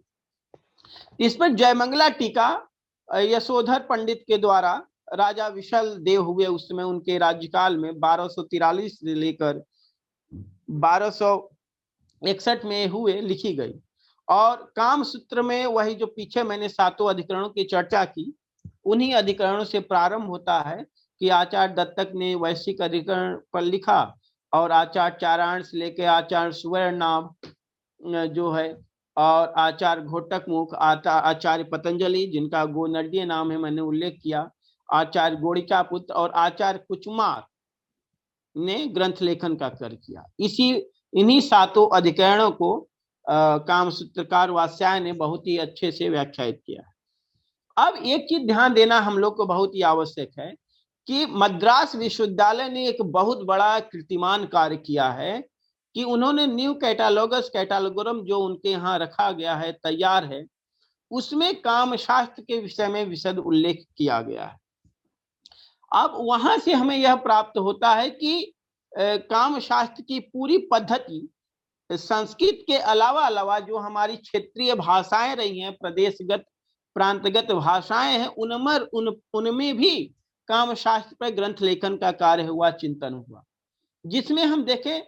इस पर जयमंगला टीका यशोधर पंडित के द्वारा राजा विशल देव हुए उस समय, उनके राज्यकाल में 1243 से लेकर 1261 में हुए, लिखी गई। और कामसूत्र में वही जो पीछे मैंने 7 अधिकरणों की चर्चा की, उन्हीं अधिकरणों से प्रारंभ होता है कि आचार्य दत्तक ने वैश्विक अधिकरण पर लिखा, और आचार्य चारायण से लेकर आचार्य सुवर्णनाभ जो है, और आचार्य घोटक मुख, आचार्य पतंजलि जिनका गोनर्दीय नाम है, मैंने उल्लेख किया, आचार्य गोड़िका पुत्र और आचार्य कुचमार ने ग्रंथ लेखन का कार्य किया। इन्हीं 7 अधिकरणों को कामसूत्रकार वात्स्यायन ने बहुत ही अच्छे से व्याख्यायित किया। अब एक चीज ध्यान देना हम लोग को बहुत ही आवश्यक है कि मद्रास विश्वविद्यालय ने एक बहुत बड़ा कीर्तिमान कार्य किया है कि उन्होंने न्यू कैटालॉगस कैटालोगोरम जो उनके यहाँ रखा गया है, तैयार है, उसमें कामशास्त्र के विषय में विशद उल्लेख किया गया है। अब वहां से हमें यह प्राप्त होता है कि कामशास्त्र की पूरी पद्धति संस्कृत के अलावा जो हमारी क्षेत्रीय भाषाएं रही हैं, प्रदेशगत प्रांतगत भाषाएं हैं, उनमें भी कामशास्त्र पर ग्रंथ लेखन का कार्य हुआ, चिंतन हुआ। जिसमें हम देखें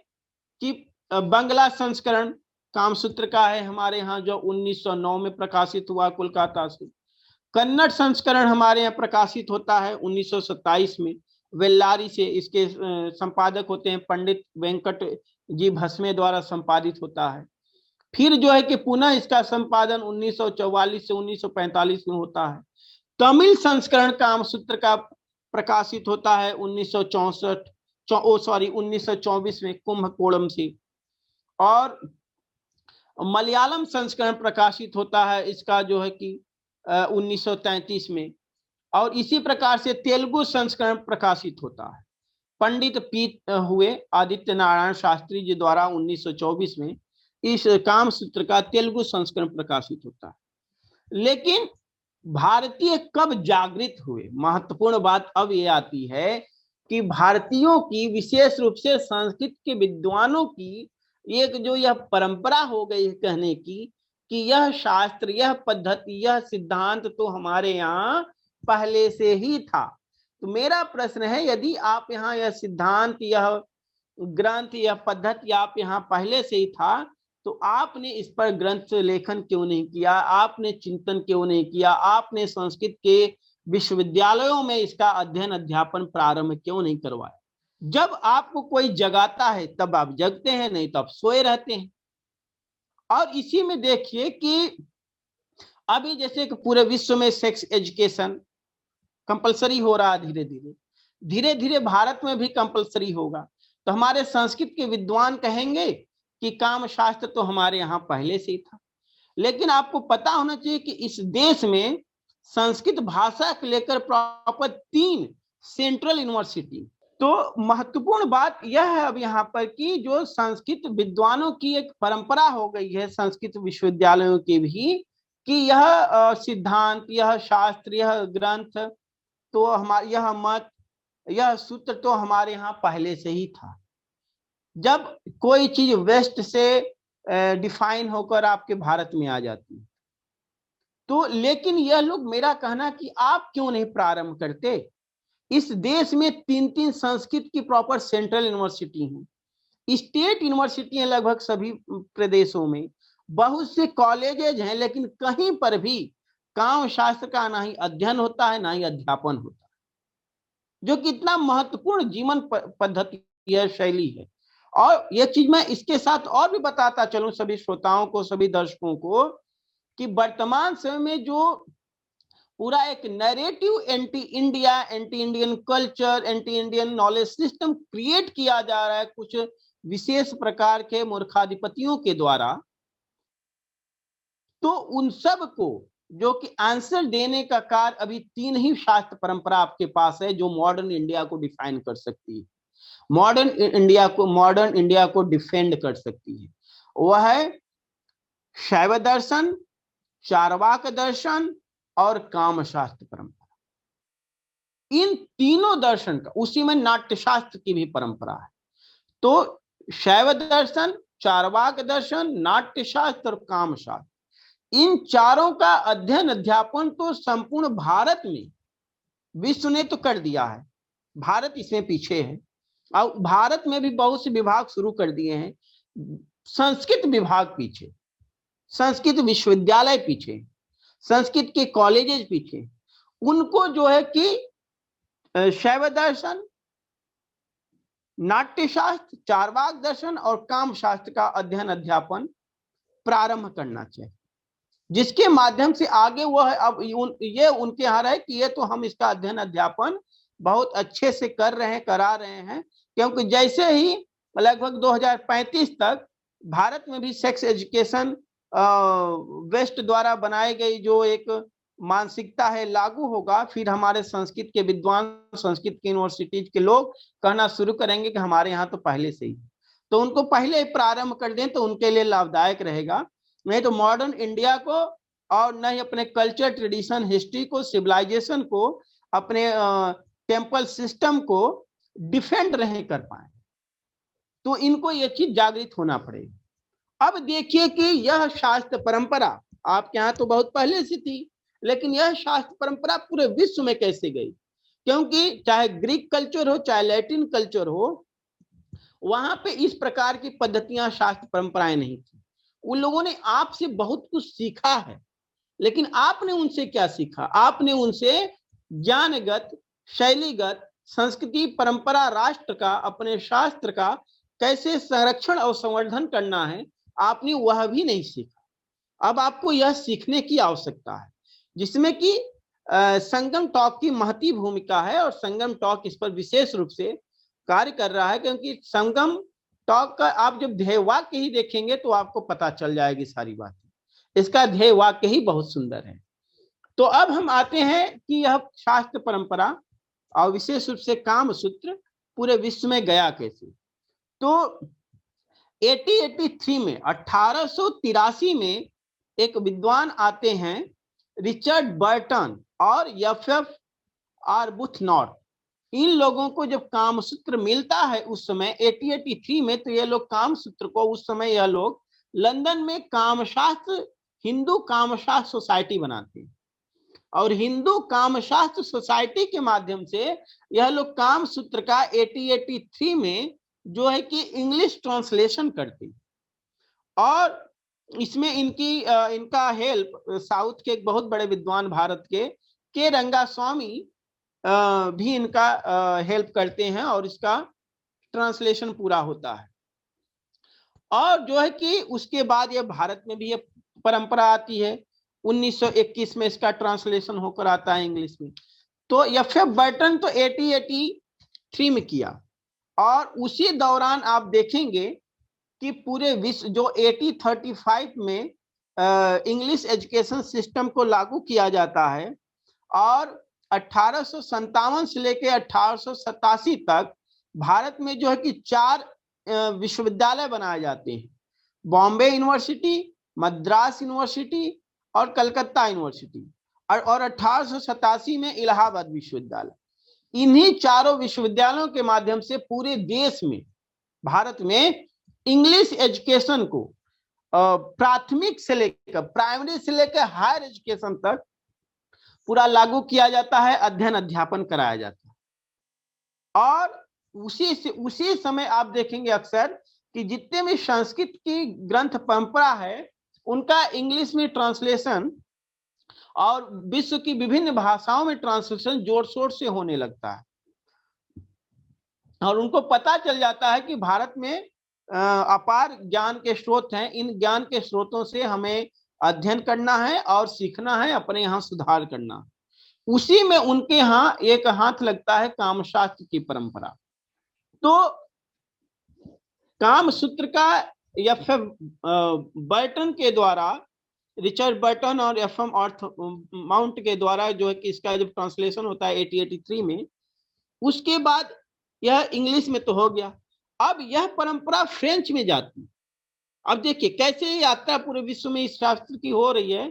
कि बंगला संस्करण कामसूत्र का है हमारे यहाँ, जो 1909 में प्रकाशित हुआ कोलकाता से। कन्नड़ संस्करण हमारे यहाँ प्रकाशित होता है 1927 में वेल्लारी से। इसके संपादक होते हैं पंडित वेंकट जी भस्मे द्वारा संपादित होता है। फिर जो है कि पुनः इसका संपादन 1944 से 1945 में होता है। तमिल संस्करण कामसूत्र का प्रकाशित होता है 1924 में कुंभकोणम से। और मलयालम संस्करण प्रकाशित होता है इसका जो है कि 1933 में। और इसी प्रकार से तेलुगु संस्करण प्रकाशित होता है, पंडित पी हुए आदित्य नारायण शास्त्री जी द्वारा 1924 में इस कामसूत्र का तेलुगु संस्करण प्रकाशित होता है। लेकिन भारतीय कब जागृत हुए, महत्वपूर्ण बात अब ये आती है कि भारतीयों की, विशेष रूप से संस्कृत के विद्वानों की एक जो यह परंपरा हो गई है कहने की कि यह शास्त्र, यह पद्धति, यह सिद्धांत तो हमारे यहाँ पहले से ही था। तो मेरा प्रश्न है, यदि आप यहाँ यह सिद्धांत, यह ग्रंथ, यह पद्धति आप यहाँ पहले से ही था, तो आपने इस पर ग्रंथ लेखन क्यों नहीं किया, आपने चिंतन क्यों नहीं किया, आपने संस्कृत के विश्वविद्यालयों में इसका अध्ययन अध्यापन प्रारंभ क्यों नहीं करवाया? जब आपको कोई जगाता है तब आप जगते हैं, नहीं तो आप सोए रहते हैं। और इसी में देखिए कि अभी जैसे कि पूरे विश्व में सेक्स एजुकेशन कंपलसरी हो रहा है, धीरे धीरे भारत में भी कंपलसरी होगा। तो हमारे संस्कृत के विद्वान कहेंगे कि कामशास्त्र तो हमारे यहाँ पहले से ही था। लेकिन आपको पता होना चाहिए कि इस देश में संस्कृत भाषा को लेकर प्रॉपर 3 सेंट्रल यूनिवर्सिटी। तो महत्वपूर्ण बात यह है अब यहाँ पर कि जो संस्कृत विद्वानों की एक परंपरा हो गई है संस्कृत विश्वविद्यालयों की भी, कि यह सिद्धांत, यह शास्त्र, यह ग्रंथ तो हमारा यह मत, यह सूत्र तो हमारे यहाँ पहले से ही था। जब कोई चीज वेस्ट से डिफाइन होकर आपके भारत में आ जाती है तो, लेकिन यह लोग, मेरा कहना कि आप क्यों नहीं प्रारंभ करते। इस देश में 3-3 संस्कृत की प्रॉपर सेंट्रल यूनिवर्सिटी हैं, स्टेट यूनिवर्सिटी हैं लगभग सभी प्रदेशों में, बहुत से कॉलेजेज हैं, लेकिन कहीं पर भी काम शास्त्र का ना ही अध्ययन होता है ना ही अध्यापन होता है, जो कि इतना महत्वपूर्ण जीवन पद्धति है, शैली है। और यह चीज मैं इसके साथ और भी बताता चलूं सभी श्रोताओं को, सभी दर्शकों को, कि वर्तमान समय में जो पूरा एक narrative anti India, anti Indian culture, anti Indian knowledge system create किया जा रहा है कुछ विशेष प्रकार के मूर्खाधिपतियों के द्वारा, तो उन सब को जो कि आंसर देने का कार्य अभी 3 ही शास्त्र परंपरा आपके पास है जो मॉडर्न इंडिया को डिफाइन कर सकती है, मॉडर्न इंडिया को डिफेंड कर सकती है। वह है शैव दर्शन, चार्वाक दर्शन और कामशास्त्र परंपरा। इन तीनों दर्शन का, उसी में नाट्यशास्त्र की भी परंपरा है। तो शैव दर्शन, चार्वाक दर्शन, नाट्यशास्त्र और कामशास्त्र, इन चारों का अध्ययन अध्यापन तो संपूर्ण भारत में, विश्व ने तो कर दिया है, भारत इसमें पीछे है। और भारत में भी बहुत से विभाग शुरू कर दिए हैं, संस्कृत विभाग पीछे, संस्कृत विश्वविद्यालय पीछे, संस्कृत के कॉलेजेस पीछे। उनको जो है कि शैव दर्शन, नाट्यशास्त्र, चार्वाक दर्शन और काम शास्त्र का अध्ययन अध्यापन प्रारंभ करना चाहिए, जिसके माध्यम से आगे वह अब ये उनके यहाँ है कि ये तो हम इसका अध्ययन अध्यापन बहुत अच्छे से कर रहे हैं, करा रहे हैं, क्योंकि जैसे ही लगभग 2035 तक भारत में भी सेक्स एजुकेशन वेस्ट द्वारा बनाई गई जो एक मानसिकता है लागू होगा, फिर हमारे संस्कृत के विद्वान, संस्कृत की यूनिवर्सिटीज के लोग कहना शुरू करेंगे कि हमारे यहाँ तो पहले से ही, तो उनको पहले प्रारंभ कर दें तो उनके लिए लाभदायक रहेगा। नहीं तो मॉडर्न इंडिया को और न ही अपने कल्चर, ट्रेडिशन, हिस्ट्री को, सिविलाइजेशन को, अपने टेम्पल सिस्टम को डिफेंड नहीं कर पाए, तो इनको ये चीज जागृत होना पड़ेगा। अब देखिए कि यह शास्त्र परंपरा आपके यहाँ तो बहुत पहले से थी, लेकिन यह शास्त्र परंपरा पूरे विश्व में कैसे गई, क्योंकि चाहे ग्रीक कल्चर हो, चाहे लैटिन कल्चर हो, वहां पे इस प्रकार की पद्धतियां, शास्त्र परंपराएं नहीं थी। उन लोगों ने आपसे बहुत कुछ सीखा है, लेकिन आपने उनसे क्या सीखा? आपने उनसे ज्ञानगत, शैलीगत, संस्कृति, परंपरा, राष्ट्र का, अपने शास्त्र का कैसे संरक्षण और संवर्धन करना है, आपने वह भी नहीं सीखा। अब आपको यह सीखने की आवश्यकता है, जिसमें कि संगम टॉक की महती भूमिका है, और संगम टॉक इस पर विशेष रूप से कार्य कर रहा है, क्योंकि संगम टॉक का आप जब ध्येय वाक्य ही देखेंगे तो आपको पता चल जाएगी सारी बातें। इसका ध्येय वाक्य ही बहुत सुंदर है। तो अब हम आते हैं कि यह शास्त्र परंपरा और विशेष रूप से काम सूत्र पूरे विश्व में गया कैसे। तो 1883 में, 1883 में एक विद्वान आते हैं, रिचर्ड बर्टन और एफ आर्बुथनॉट। इन लोगों को जब कामसूत्र मिलता है उस समय 1883 में, तो ये लोग कामसूत्र को, उस समय यह लोग लंदन में कामशास्त्र, हिंदू कामशास्त्र सोसाइटी बनाते हैं, और हिंदू कामशास्त्र सोसाइटी के माध्यम से यह लोग कामसूत्र का 1883 में जो है कि इंग्लिश ट्रांसलेशन करते हैं। और इसमें इनका हेल्प साउथ के एक बहुत बड़े विद्वान भारत के रंगास्वामी भी इनका हेल्प करते हैं, और इसका ट्रांसलेशन पूरा होता है। और जो है कि उसके बाद ये भारत में भी ये परंपरा आती है, 1921 में इसका ट्रांसलेशन होकर आता है इंग्लिश में। तो एफ बर्टन तो 1883 में किया, और उसी दौरान आप देखेंगे कि पूरे विश्व जो 1835 में इंग्लिश एजुकेशन सिस्टम को लागू किया जाता है, और 1857 से लेकर 1887 तक भारत में जो है कि 4 विश्वविद्यालय बनाए जाते हैं, बॉम्बे यूनिवर्सिटी, मद्रास यूनिवर्सिटी और कलकत्ता यूनिवर्सिटी। और 1887 में इलाहाबाद विश्वविद्यालय। इन्हीं चारों विश्वविद्यालयों के माध्यम से पूरे देश में, भारत में इंग्लिश एजुकेशन को प्राथमिक से लेकर, प्राइमरी से लेकर हायर एजुकेशन तक पूरा लागू किया जाता है, अध्ययन अध्यापन कराया जाता है। और उसी समय आप देखेंगे अक्सर कि जितने भी संस्कृत की ग्रंथ परंपरा है उनका इंग्लिश में ट्रांसलेशन और विश्व की विभिन्न भाषाओं में ट्रांसलेशन जोर शोर से होने लगता है, और उनको पता चल जाता है कि भारत में अपार ज्ञान के स्रोत हैं, इन ज्ञान के स्रोतों से हमें अध्ययन करना है और सीखना है, अपने यहाँ सुधार करना है। उसी में उनके यहाँ एक हाथ लगता है कामशास्त्र की परंपरा। तो काम सूत्र का एफ.एम. बर्टन के द्वारा, रिचर्ड बर्टन और एफ.एम. माउंट के द्वारा जो है कि इसका जब ट्रांसलेशन होता है 1883 में, उसके बाद यह इंग्लिश में तो हो गया। अब यह परंपरा फ्रेंच में जाती है। अब देखिए कैसे यात्रा पूरे विश्व में इस शास्त्र की हो रही है।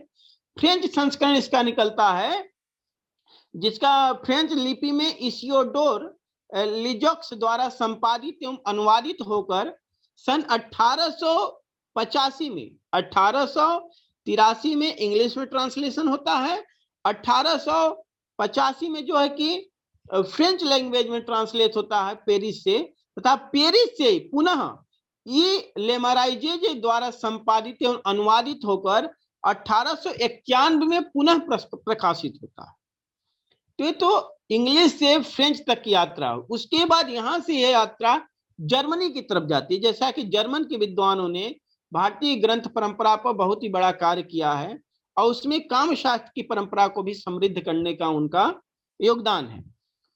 फ्रेंच संस्करण इसका निकलता है, जिसका फ्रेंच लिपि में इसियोडोर लिजॉक्स द्वारा संपादित एवं अनुवादित होकर सन 1885 में, 1883 में इंग्लिश में ट्रांसलेशन होता है, 1885 में जो है कि फ्रेंच लैंग्वेज में ट्रांसलेट होता है पेरिस से, तथा पेरिस से पुनः ये लेमराइजे द्वारा संपादित एवं अनुवादित होकर 1891 में पुनः प्रकाशित होता है। तो इंग्लिश से फ्रेंच तक की यात्रा। उसके बाद यहां से यह यात्रा जर्मनी की तरफ जाती है। जैसा कि जर्मन के विद्वानों ने भारतीय ग्रंथ परंपरा पर बहुत ही बड़ा कार्य किया है और उसमें कामशास्त्र की परंपरा को भी समृद्ध करने का उनका योगदान है।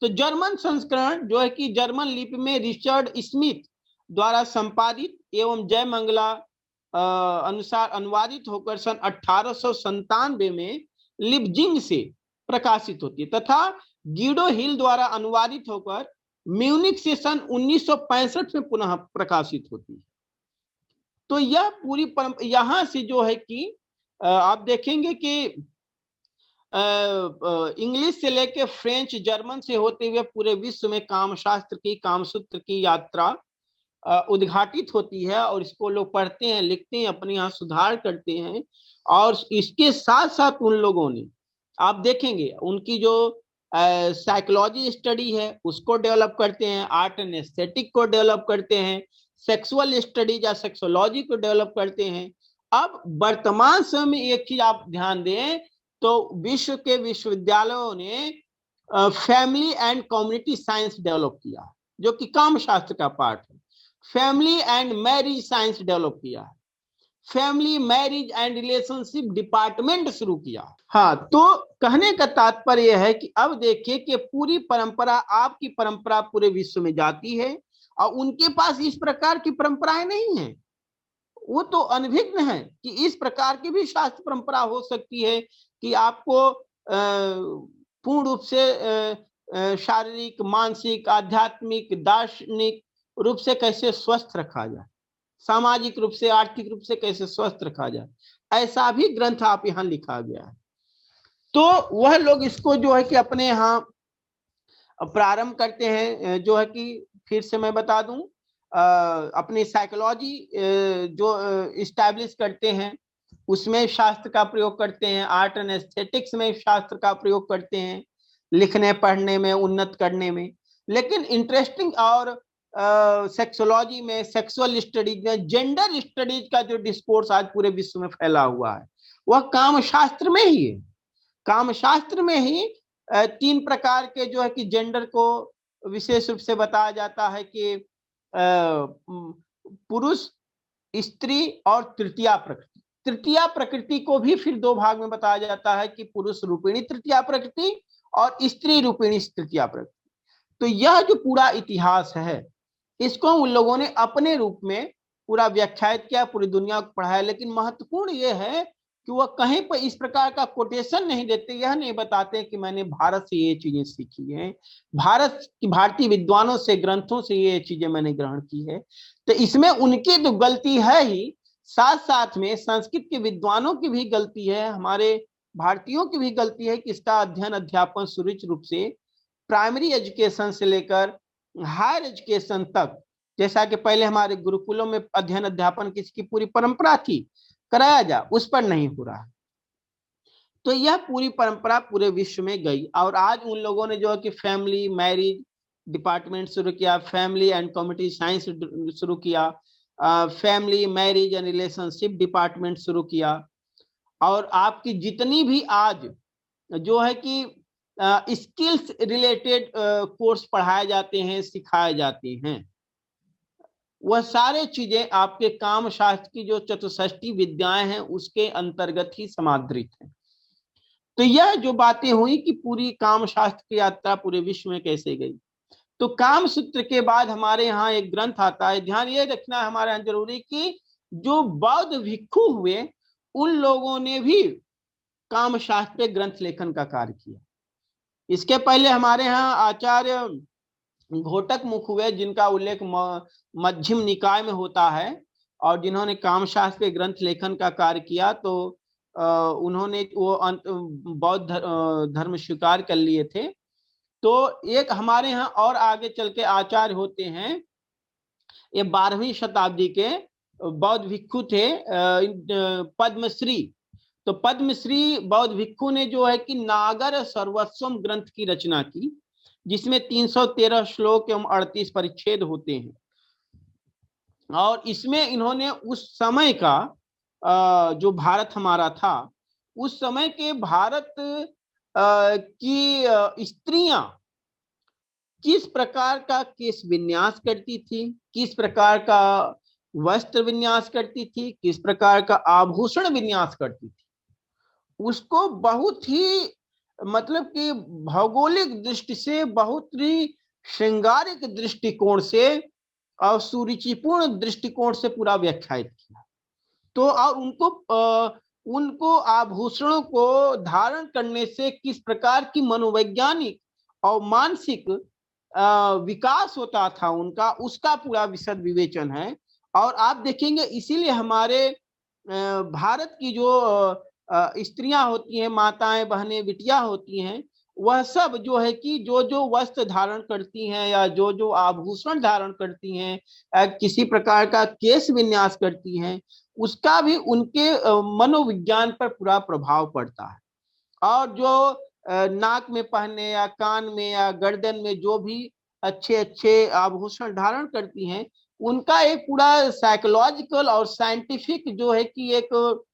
तो जर्मन संस्करण जो है कि जर्मन लिपि में रिचर्ड स्मिथ द्वारा संपादित एवं जय मंगला अनुसार अनुवादित होकर सन 1897 में लिपजिंग से प्रकाशित होती है, तथा गीडो हिल द्वारा अनुवादित होकर म्यूनिक से सन 1965 में पुनः प्रकाशित होती है। तो यह पूरी परंपरा यहां से जो है कि आप देखेंगे कि इंग्लिश से लेके फ्रेंच, जर्मन से होते हुए पूरे विश्व में कामशास्त्र की, कामसूत्र की यात्रा उद्घाटित होती है, और इसको लोग पढ़ते हैं, लिखते हैं, अपने यहाँ सुधार करते हैं। और इसके साथ साथ उन लोगों ने, आप देखेंगे उनकी जो साइकोलॉजी स्टडी है उसको डेवलप करते हैं, आर्ट एंड एस्थेटिक को डेवलप करते हैं, सेक्सुअल स्टडीज या सेक्सोलॉजी को डेवलप करते हैं। अब वर्तमान समय में एक चीज आप ध्यान दें तो विश्व के विश्वविद्यालयों ने family and community science develop किया, जो कि कामशास्त्र का पार्ट है। Family and marriage science develop किया है, family marriage and relationship department शुरू किया। हाँ, तो कहने का तात्पर्य यह है कि अब देखिए कि पूरी परंपरा, आपकी परंपरा पूरे विश्व में जाती है और उनके पास इस प्रकार की परंपराएं नहीं है। वो तो अनभिज्ञ है कि इस प्रकार की भी शास्त्र परंपरा हो सकती है कि आपको पूर्ण रूप से शारीरिक, मानसिक, आध्यात्मिक, दार्शनिक रूप से कैसे स्वस्थ रखा जाए, सामाजिक रूप से, आर्थिक रूप से कैसे स्वस्थ रखा जाए, ऐसा भी ग्रंथ आप यहाँ लिखा गया है। तो वह लोग इसको जो है कि अपने यहाँ प्रारंभ करते हैं, जो है कि फिर से मैं बता दूं, अपनी साइकोलॉजी जो इस्टेब्लिश करते हैं उसमें शास्त्र का प्रयोग करते हैं, आर्ट एंड एस्थेटिक्स में शास्त्र का प्रयोग करते हैं, लिखने पढ़ने में, उन्नत करने में। लेकिन इंटरेस्टिंग और सेक्सोलॉजी में, सेक्सुअल स्टडीज में, जेंडर स्टडीज का जो डिस्कोर्स आज पूरे विश्व में फैला हुआ है वह कामशास्त्र में ही है। कामशास्त्र में ही 3 प्रकार के जो है कि जेंडर को विशेष रूप से बताया जाता है कि पुरुष, स्त्री और तृतीया प्रकृति। तृतीया प्रकृति को भी फिर 2 भाग में बताया जाता है कि पुरुष रूपिणी तृतीया प्रकृति और स्त्री रूपिणी तृतीया प्रकृति। तो यह जो पूरा इतिहास है इसको उन लोगों ने अपने रूप में पूरा व्याख्यायित किया, पूरी दुनिया को पढ़ाया। लेकिन महत्वपूर्ण यह है कि वह कहीं पर इस प्रकार का कोटेशन नहीं देते, यह नहीं बताते कि मैंने भारत से ये चीजें सीखी हैं, भारतीय विद्वानों से, ग्रंथों से ये चीजें मैंने ग्रहण की है। तो इसमें उनकी तो गलती है ही, साथ साथ में संस्कृत के विद्वानों की भी गलती है, हमारे भारतीयों की भी गलती है कि इसका अध्ययन अध्यापन सुनिश्चित रूप से प्राइमरी एजुकेशन से लेकर हायर एजुकेशन तक, जैसा कि पहले हमारे गुरुकुलों में अध्ययन अध्यापन की इसकी पूरी परंपरा थी, कराया जा, उस पर नहीं हो रहा है। तो यह पूरी परंपरा पूरे विश्व में गई और आज उन लोगों ने जो है कि फैमिली मैरिज डिपार्टमेंट शुरू किया, फैमिली एंड कम्युनिटी साइंस शुरू किया, family marriage and relationship department शुरू किया, और आपकी जितनी भी आज जो है कि स्किल्स रिलेटेड कोर्स पढ़ाए जाते हैं, सिखाए जाते हैं, वह सारे चीजें आपके काम शास्त्र की जो चतुष्षष्टि विद्याएं हैं उसके अंतर्गत ही समादृत हैं। तो यह जो बातें हुई कि पूरी काम शास्त्र की यात्रा पूरे विश्व में कैसे गई, तो काम सूत्र के बाद हमारे यहाँ एक ग्रंथ आता है। ध्यान ये रखना है हमारे यहाँ जरूरी कि जो बौद्ध भिक्षु हुए उन लोगों ने भी काम शास्त्र पे ग्रंथ लेखन का कार्य किया। इसके पहले हमारे यहाँ आचार्य घोटक मुख हुए, जिनका उल्लेख मध्यम निकाय में होता है, और जिन्होंने कामशास्त्र के ग्रंथ लेखन का कार्य किया। तो उन्होंने वो बौद्ध धर्म स्वीकार कर लिए थे। तो एक हमारे यहाँ और आगे चल के आचार्य होते हैं, ये 12वीं शताब्दी के बौद्ध भिक्षु थे, पद्मश्री। तो पद्मश्री बौद्ध भिक्षु ने जो है कि नागर सर्वस्वम ग्रंथ की रचना की, जिसमें 313 श्लोक एवं 38 परिच्छेद होते हैं। और इसमें इन्होंने उस समय का जो भारत हमारा था, उस समय के भारत की स्त्रियां किस प्रकार का केश विन्यास करती थी, किस प्रकार का वस्त्र विन्यास करती थी, किस प्रकार का आभूषण विन्यास करती थी, उसको बहुत ही मतलब कि भौगोलिक दृष्टि से, बहुत ही श्रृंगारिक दृष्टिकोण से और सुरुचिपूर्ण दृष्टिकोण से पूरा व्याख्यायित किया। तो और उनको आभूषणों को धारण करने से किस प्रकार की मनोवैज्ञानिक और मानसिक विकास होता था उनका, उसका पूरा विशद विवेचन है। और आप देखेंगे इसीलिए हमारे भारत की जो स्त्रियां होती हैं, माताएं बहनें बिटिया होती हैं, वह सब जो है कि जो जो वस्त्र धारण करती हैं या जो जो आभूषण धारण करती हैं, किसी प्रकार का केश विन्यास करती हैं, उसका भी उनके मनोविज्ञान पर पूरा प्रभाव पड़ता है। और जो नाक में पहनने या कान में या गर्दन में जो भी अच्छे अच्छे आभूषण धारण करती हैं, उनका एक पूरा साइकोलॉजिकल और साइंटिफिक जो है कि एक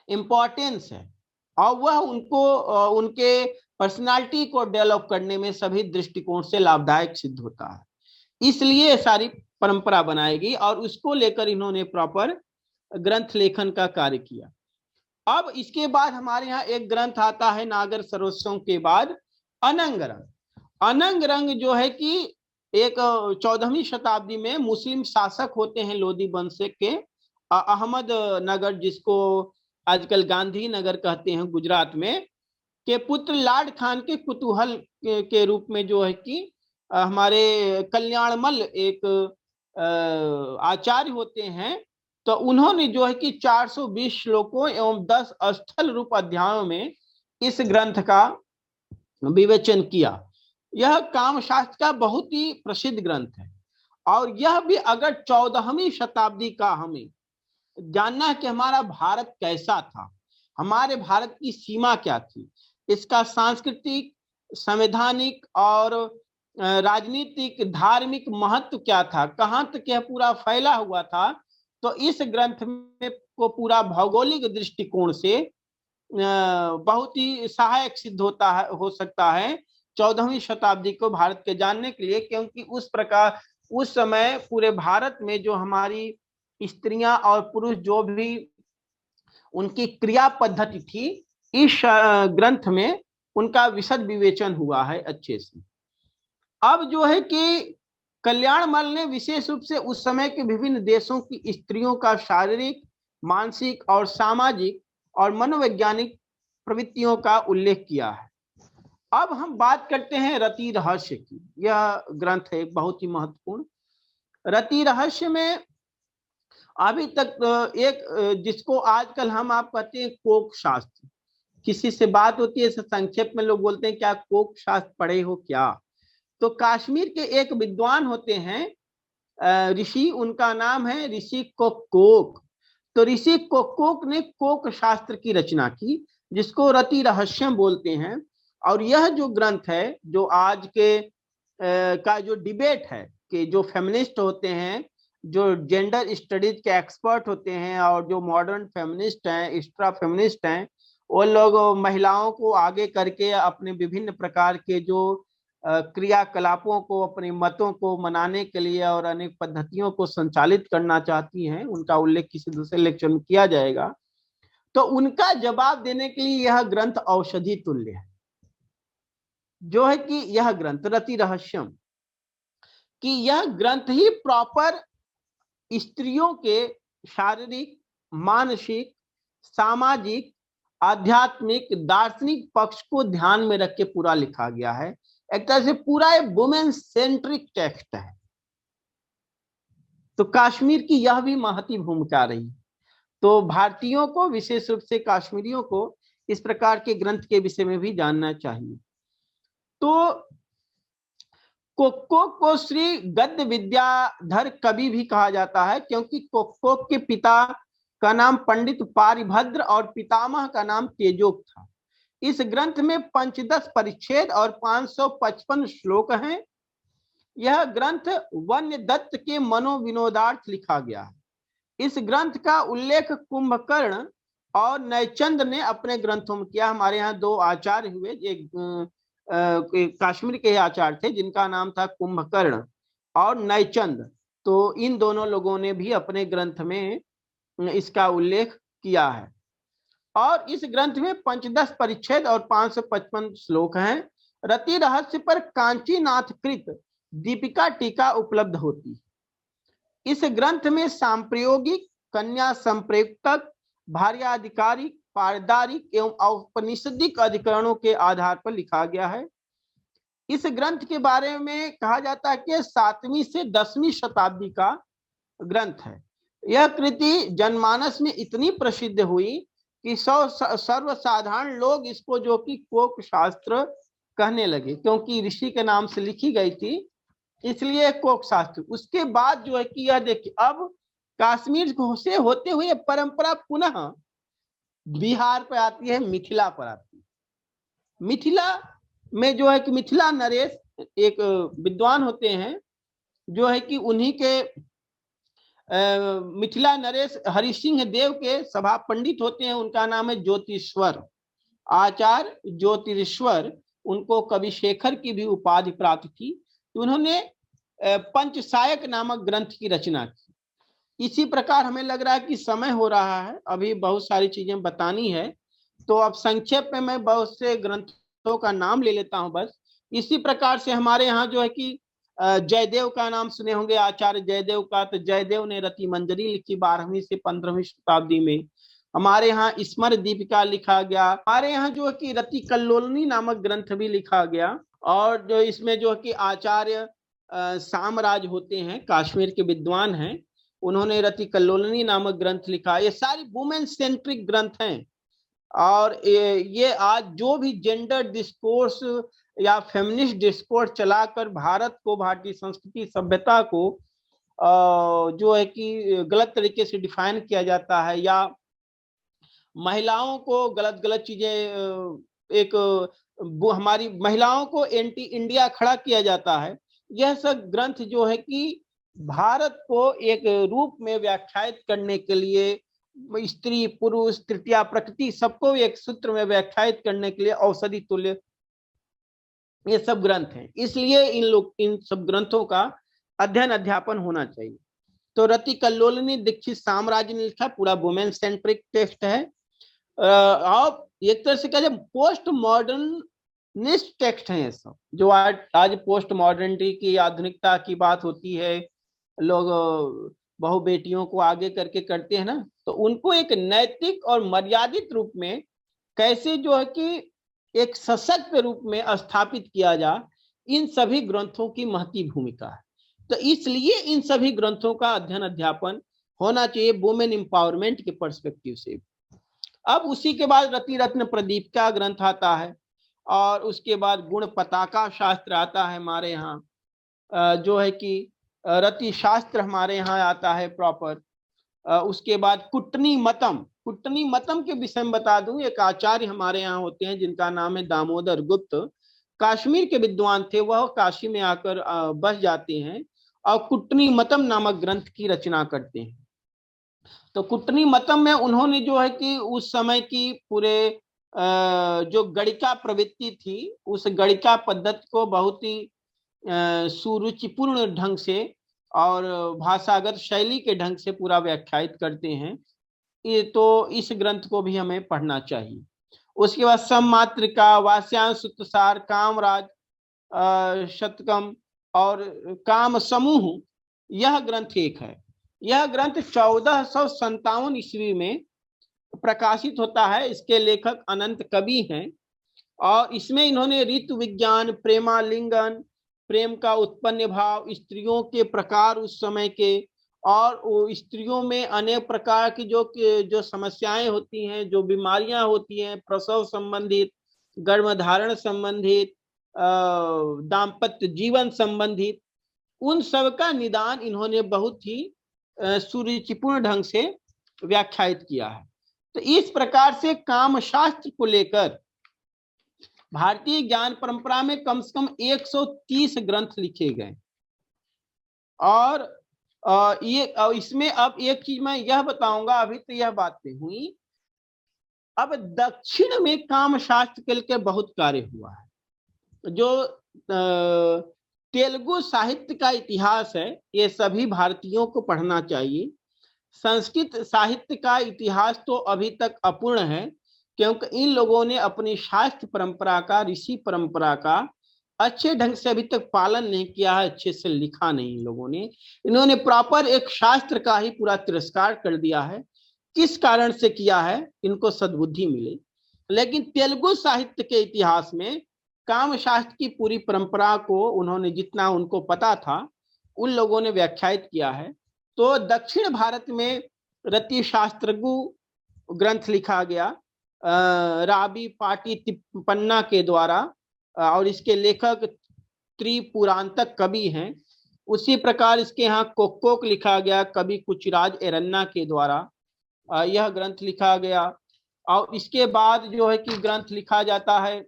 इम्पोर्टेंस है, और वह उनको उनके पर्सनालिटी को डेवलप करने में सभी दृष्टिकोण से लाभदायक सिद्ध होता है। इसलिए सारी परंपरा बनाई गई और उसको लेकर इन्होंने प्रॉपर ग्रंथ लेखन का कार्य किया। अब इसके बाद हमारे यहाँ एक ग्रंथ आता है नागर सर्वस्वम के बाद, अनंग रंग। अनंग रंग जो है कि एक 14वीं शताब्दी में मुस्लिम शासक होते हैं लोदी वंश के, अहमद नगर, जिसको आजकल गांधी नगर कहते हैं गुजरात में, के पुत्र लाड खान के कुतूहल के रूप में जो है कि हमारे कल्याणमल एक आचार्य होते हैं। तो उन्होंने जो है कि 420 श्लोकों एवं 10 स्थल रूप अध्यायों में इस ग्रंथ का विवेचन किया। यह कामशास्त्र का बहुत ही प्रसिद्ध ग्रंथ है, और यह भी अगर 14वीं शताब्दी का हमें जानना है कि हमारा भारत कैसा था, हमारे भारत की सीमा क्या थी, इसका सांस्कृतिक, संवैधानिक और राजनीतिक धार्मिक महत्व क्या था, कहाँ तक यह पूरा फैला हुआ था, तो इस ग्रंथ में को पूरा भौगोलिक दृष्टिकोण से बहुत ही सहायक सिद्ध होता है, हो सकता है 14वीं शताब्दी को भारत के जानने के लिए। क्योंकि उस प्रकार उस समय पूरे भारत में जो हमारी स्त्रियां और पुरुष जो भी उनकी क्रिया पद्धति थी, इस ग्रंथ में उनका विशद विवेचन हुआ है अच्छे से। अब जो है कि कल्याणमल ने विशेष रूप से उस समय के विभिन्न देशों की स्त्रियों का शारीरिक, मानसिक और सामाजिक और मनोवैज्ञानिक प्रवृत्तियों का उल्लेख किया है। अब हम बात करते हैं रति रहस्य की। यह ग्रंथ है बहुत ही महत्वपूर्ण। रति रहस्य में अभी तक एक जिसको आजकल हम आप कहते हैं कोक शास्त्र, किसी से बात होती है संक्षेप में लोग बोलते हैं क्या कोक शास्त्र पढ़े हो क्या। तो कश्मीर के एक विद्वान होते हैं ऋषि, उनका नाम है ऋषि कोक। तो ऋषि कोक ने कोक शास्त्र की रचना की, जिसको रति रहस्यम बोलते हैं। और यह जो ग्रंथ है, जो आज के का जो डिबेट है कि जो फेमिनिस्ट होते हैं, जो जेंडर स्टडीज के एक्सपर्ट होते हैं, और जो मॉडर्न फेमिनिस्ट हैं, एक्स्ट्रा फेमिनिस्ट हैं, वो लोग महिलाओं को आगे करके अपने विभिन्न प्रकार के जो क्रियाकलापों को, अपने मतों को मनाने के लिए और अनेक पद्धतियों को संचालित करना चाहती हैं। उनका उल्लेख किसी दूसरे लेक्चर में किया जाएगा। तो उनका जवाब देने के लिए यह ग्रंथ औषधि तुल्य है, जो है कि यह ग्रंथ रति रहस्यम, कि यह ग्रंथ ही प्रॉपर स्त्रियों के शारीरिक, मानसिक, सामाजिक, आध्यात्मिक, दार्शनिक पक्ष को ध्यान में रख के पूरा लिखा गया है। एक तरह से पूरा एक वुमेन सेंट्रिक टेक्स्ट है। तो कश्मीर की यह भी महती भूमिका रही। तो भारतीयों को, विशेष रूप से कश्मीरियों को, इस प्रकार के ग्रंथ के विषय में भी जानना चाहिए। तो कोक्को को श्री गद्य विद्याधर कवि भी कहा जाता है, क्योंकि कोक्को के पिता का नाम पंडित पारिभद्र और पितामह का नाम तेजोक था। इस ग्रंथ में 510 परिच्छेद और 555 श्लोक हैं। यह ग्रंथ वन्य दत्त के मनोविनोदार्थ लिखा गया है। इस ग्रंथ का उल्लेख कुंभकर्ण और नयचंद ने अपने ग्रंथों में किया। हमारे यहाँ दो आचार्य हुए, एक कश्मीर के आचार्य थे जिनका नाम था कुंभकर्ण और नयचंद। तो इन दोनों लोगों ने भी अपने ग्रंथ में इसका उल्लेख किया है। और इस ग्रंथ में 510 परिच्छेद और 555 श्लोक हैं। रति रहस्य पर कांचीनाथ कृत दीपिका टीका उपलब्ध होती है। इस ग्रंथ में सांप्रयोगिक, कन्या संप्रयुक्तक, भार्याधिकारिक, पारदारिक एवं औपनिषदिक अधिकरणों के आधार पर लिखा गया है। इस ग्रंथ के बारे में कहा जाता है कि 7वीं से 10वीं शताब्दी का ग्रंथ है। यह कृति जनमानस में इतनी प्रसिद्ध हुई कि सर्वसाधारण लोग इसको जो कि कोक शास्त्र कहने लगे, क्योंकि ऋषि के नाम से लिखी गई थी, इसलिए कोक शास्त्र। उसके बाद जो है कि यह देखिए, अब कश्मीर से होते हुए परंपरा पुनः बिहार पर आती है, मिथिला पर आती है। मिथिला में जो है कि मिथिला नरेश एक विद्वान होते हैं, जो है कि उन्हीं के मिथिला नरेश हरि सिंह देव के सभा पंडित होते हैं। उनका नाम है ज्योतिश्वर, आचार्य ज्योतिश्वर। उनको कवि शेखर की भी उपाधि प्राप्त थी। तो उन्होंने पंचसायक नामक ग्रंथ की रचना की। इसी प्रकार हमें लग रहा है कि समय हो रहा है, अभी बहुत सारी चीजें बतानी है, तो अब संक्षेप में मैं बहुत से ग्रंथों का नाम ले लेता हूं बस। इसी प्रकार से हमारे यहाँ जो है कि जयदेव का नाम सुने होंगे, आचार्य जयदेव का। तो जयदेव ने रति मंजरी लिखी 12वीं से 15वीं शताब्दी में। हमारे यहाँ स्मर दीपिका लिखा गया। हमारे यहाँ जो है कि रति कल्लोलनी नामक ग्रंथ भी लिखा गया। और जो इसमें जो है कि आचार्य सामराज होते हैं, कश्मीर के विद्वान हैं, उन्होंने रति कल्लोलनी नामक ग्रंथ लिखा। ये सारी वुमेन सेंट्रिक ग्रंथ हैं। और ये आज जो भी जेंडर डिस्कोर्स या फेमिनिस्ट डिस्कोर्स चलाकर भारत को, भारतीय संस्कृति सभ्यता को जो है कि गलत तरीके से डिफाइन किया जाता है, या महिलाओं को गलत गलत चीजें, एक हमारी महिलाओं को एंटी इंडिया खड़ा किया जाता है। यह सब ग्रंथ जो है कि भारत को एक रूप में व्याख्यायित करने के लिए, स्त्री, पुरुष, तृतीया, प्रकृति, सबको एक सूत्र में व्याख्यायित करने के लिए औषधि तुल्य ये सब ग्रंथ हैं। इसलिए इन सब ग्रंथों का अध्ययन अध्यापन होना चाहिए। तो रति कल्लोलनी दीक्षित साम्राज्य ने लिखा, पूरा वुमेन सेंट्रिक टेक्स्ट है। और एक तरह से कहे पोस्ट मॉडर्निस्ट टेक्स्ट है ये सब। जो आज पोस्ट मॉडर्निटी की, आधुनिकता की बात होती है, लोग बहु बेटियों को आगे करके करते हैं ना, तो उनको एक नैतिक और मर्यादित रूप में कैसे जो है कि एक सशक्त रूप में स्थापित किया जा, इन सभी ग्रंथों की महती भूमिका है। तो इसलिए इन सभी ग्रंथों का अध्ययन अध्यापन होना चाहिए वुमेन एम्पावरमेंट के पर्सपेक्टिव से। अब उसी के बाद रति रत्न प्रदीप का ग्रंथ आता है, और उसके बाद गुण पताका शास्त्र आता है हमारे यहाँ, जो है कि रति शास्त्र हमारे यहाँ आता है प्रॉपर। उसके बाद कुटनी मतम के विषय में बता दूं, एक आचार्य हमारे यहाँ होते हैं जिनका नाम है दामोदर गुप्त, कश्मीर के विद्वान थे, वह काशी में आकर बस जाते हैं और कुटनी मतम नामक ग्रंथ की रचना करते हैं। तो कुटनी मतम में उन्होंने जो है कि उस समय की पूरे जो गणिका प्रवृत्ति थी, उस गणिका पद्धति को बहुत ही सुरुचिपूर्ण ढंग से और भाषागत शैली के ढंग से पूरा व्याख्यायित करते हैं। ये तो इस ग्रंथ को भी हमें पढ़ना चाहिए। उसके बाद सममात्रिका, वास्यांश सुतसार, कामराज शतकम और काम समूह, यह ग्रंथ एक है। यह ग्रंथ 1457 ईस्वी में प्रकाशित होता है। इसके लेखक अनंत कवि हैं और इसमें इन्होंने ऋतु विज्ञान, प्रेमालिंगन, प्रेम का उत्पन्न भाव, स्त्रियों के प्रकार उस समय के, और स्त्रियों में अनेक प्रकार की जो समस्याएं होती हैं, जो बीमारियां होती हैं, प्रसव संबंधित, गर्भधारण संबंधित, दाम्पत्य जीवन संबंधित, उन सब का निदान इन्होंने बहुत ही सुरुचिपूर्ण ढंग से व्याख्यायित किया है। तो इस प्रकार से काम शास्त्र को लेकर भारतीय ज्ञान परंपरा में कम से कम 130 ग्रंथ लिखे गए। और ये इसमें अब एक चीज मैं यह बताऊंगा, अभी तो यह बातें हुई, अब दक्षिण में काम शास्त्र के लिए बहुत कार्य हुआ है। जो तेलुगु साहित्य का इतिहास है, ये सभी भारतीयों को पढ़ना चाहिए। संस्कृत साहित्य का इतिहास तो अभी तक अपूर्ण है, क्योंकि इन लोगों ने अपनी शास्त्र परंपरा का, ऋषि परंपरा का अच्छे ढंग से अभी तक पालन नहीं किया है, अच्छे से लिखा नहीं इन लोगों ने। इन्होंने प्रॉपर एक शास्त्र का ही पूरा तिरस्कार कर दिया है। किस कारण से किया है, इनको सद्बुद्धि मिले। लेकिन तेलुगु साहित्य के इतिहास में काम शास्त्र की पूरी परंपरा को उन्होंने, जितना उनको पता था, उन लोगों ने व्याख्यायित किया है। तो दक्षिण भारत में रति शास्त्रगु ग्रंथ लिखा गया राबी पाटी तिप्पन्ना के द्वारा, और इसके लेखक त्रिपुरांतक कवि हैं। उसी प्रकार इसके यहाँ कोक्कोक लिखा गया कवि कुचिराज एरन्ना के द्वारा, यह ग्रंथ लिखा गया। और इसके बाद जो है कि ग्रंथ लिखा जाता है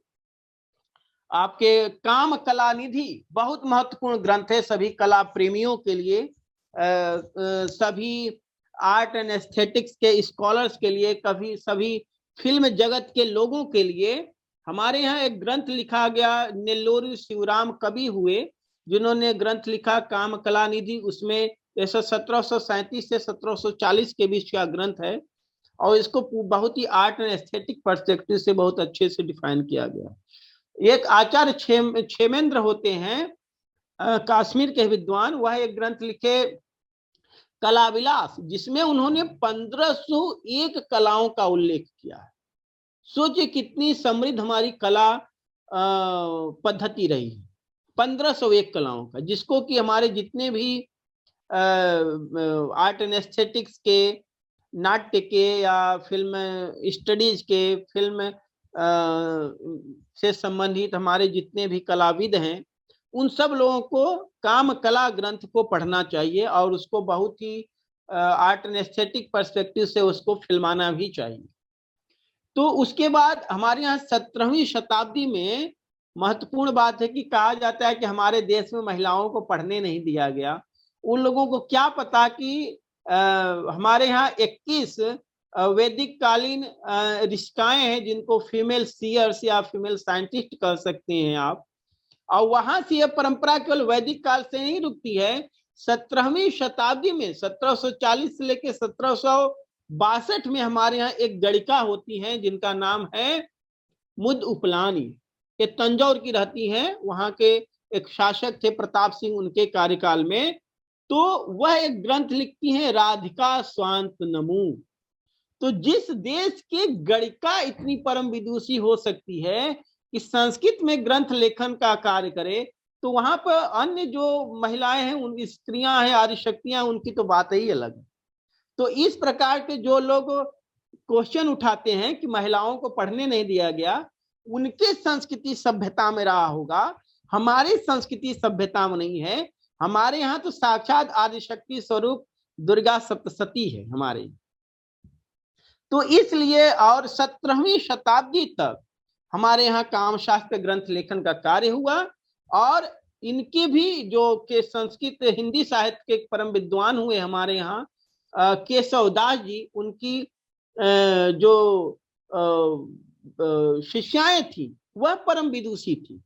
आपके काम कला निधि, बहुत महत्वपूर्ण ग्रंथ है सभी कला प्रेमियों के लिए, सभी आर्ट एंड एस्थेटिक्स के स्कॉलर्स के लिए, कभी सभी फिल्म जगत के लोगों के लिए। हमारे यहाँ एक ग्रंथ लिखा गया, नेल्लोर शिवराम कवि हुए जिन्होंने ग्रंथ लिखा काम कला निधि। उसमें 1737 से 1740 के बीच का ग्रंथ है, और इसको बहुत ही आर्ट एंड एस्थेटिक पर्सपेक्टिव से बहुत अच्छे से डिफाइन किया गया। एक आचार्य क्षेमेंद्र होते हैं कश्मीर के विद्वान, वह एक ग्रंथ लिखे कला विलास, जिसमें उन्होंने 1501 कलाओं का उल्लेख किया है। सोचिए कितनी समृद्ध हमारी कला पद्धति रही है, 1501 कलाओं का, जिसको कि हमारे जितने भी आर्ट एंड एस्थेटिक्स के, नाट्य के या फिल्म स्टडीज के, फिल्म से संबंधित हमारे जितने भी कलाविद हैं, उन सब लोगों को काम कला ग्रंथ को पढ़ना चाहिए और उसको बहुत ही आर्ट एंड एस्थेटिक पर्सपेक्टिव से उसको फिल्माना भी चाहिए। तो उसके बाद हमारे यहाँ 17वीं शताब्दी में महत्वपूर्ण बात है कि कहा जाता है कि हमारे देश में महिलाओं को पढ़ने नहीं दिया गया। उन लोगों को क्या पता कि हमारे यहाँ 21 वैदिक कालीन ऋषिकाएं हैं, जिनको फीमेल सीयर्स या फीमेल साइंटिस्ट कह सकते हैं आप। और वहां से यह परंपरा केवल वैदिक काल से नहीं रुकती है। 17वीं शताब्दी में 1740 से लेकर 1762 में हमारे यहाँ एक गणिका होती हैं जिनका नाम है मुद उपलानी, ये तंजौर की रहती हैं। वहां के एक शासक थे प्रताप सिंह, उनके कार्यकाल में। तो वह एक ग्रंथ लिखती हैं राधिका स्वांत नमू। तो जिस देश की गणिका इतनी परम विदुषी हो सकती है कि संस्कृत में ग्रंथ लेखन का कार्य करे, तो वहां पर अन्य जो महिलाएं हैं, उन स्त्रियां हैं, आदि शक्तियां, उनकी तो बात ही अलग है। तो इस प्रकार के जो लोग क्वेश्चन उठाते हैं कि महिलाओं को पढ़ने नहीं दिया गया, उनके संस्कृति सभ्यता में रहा होगा, हमारी संस्कृति सभ्यता में नहीं है। हमारे यहाँ तो साक्षात आदिशक्ति स्वरूप दुर्गा सप्तशती है हमारे। तो इसलिए और 17वीं शताब्दी तक हमारे यहाँ कामशास्त्र ग्रंथ लेखन का कार्य हुआ, और इनके भी जो के संस्कृत हिंदी साहित्य के परम विद्वान हुए हमारे यहाँ केशव दास जी, उनकी जो शिष्याएं थी वह परम विदुषी थी।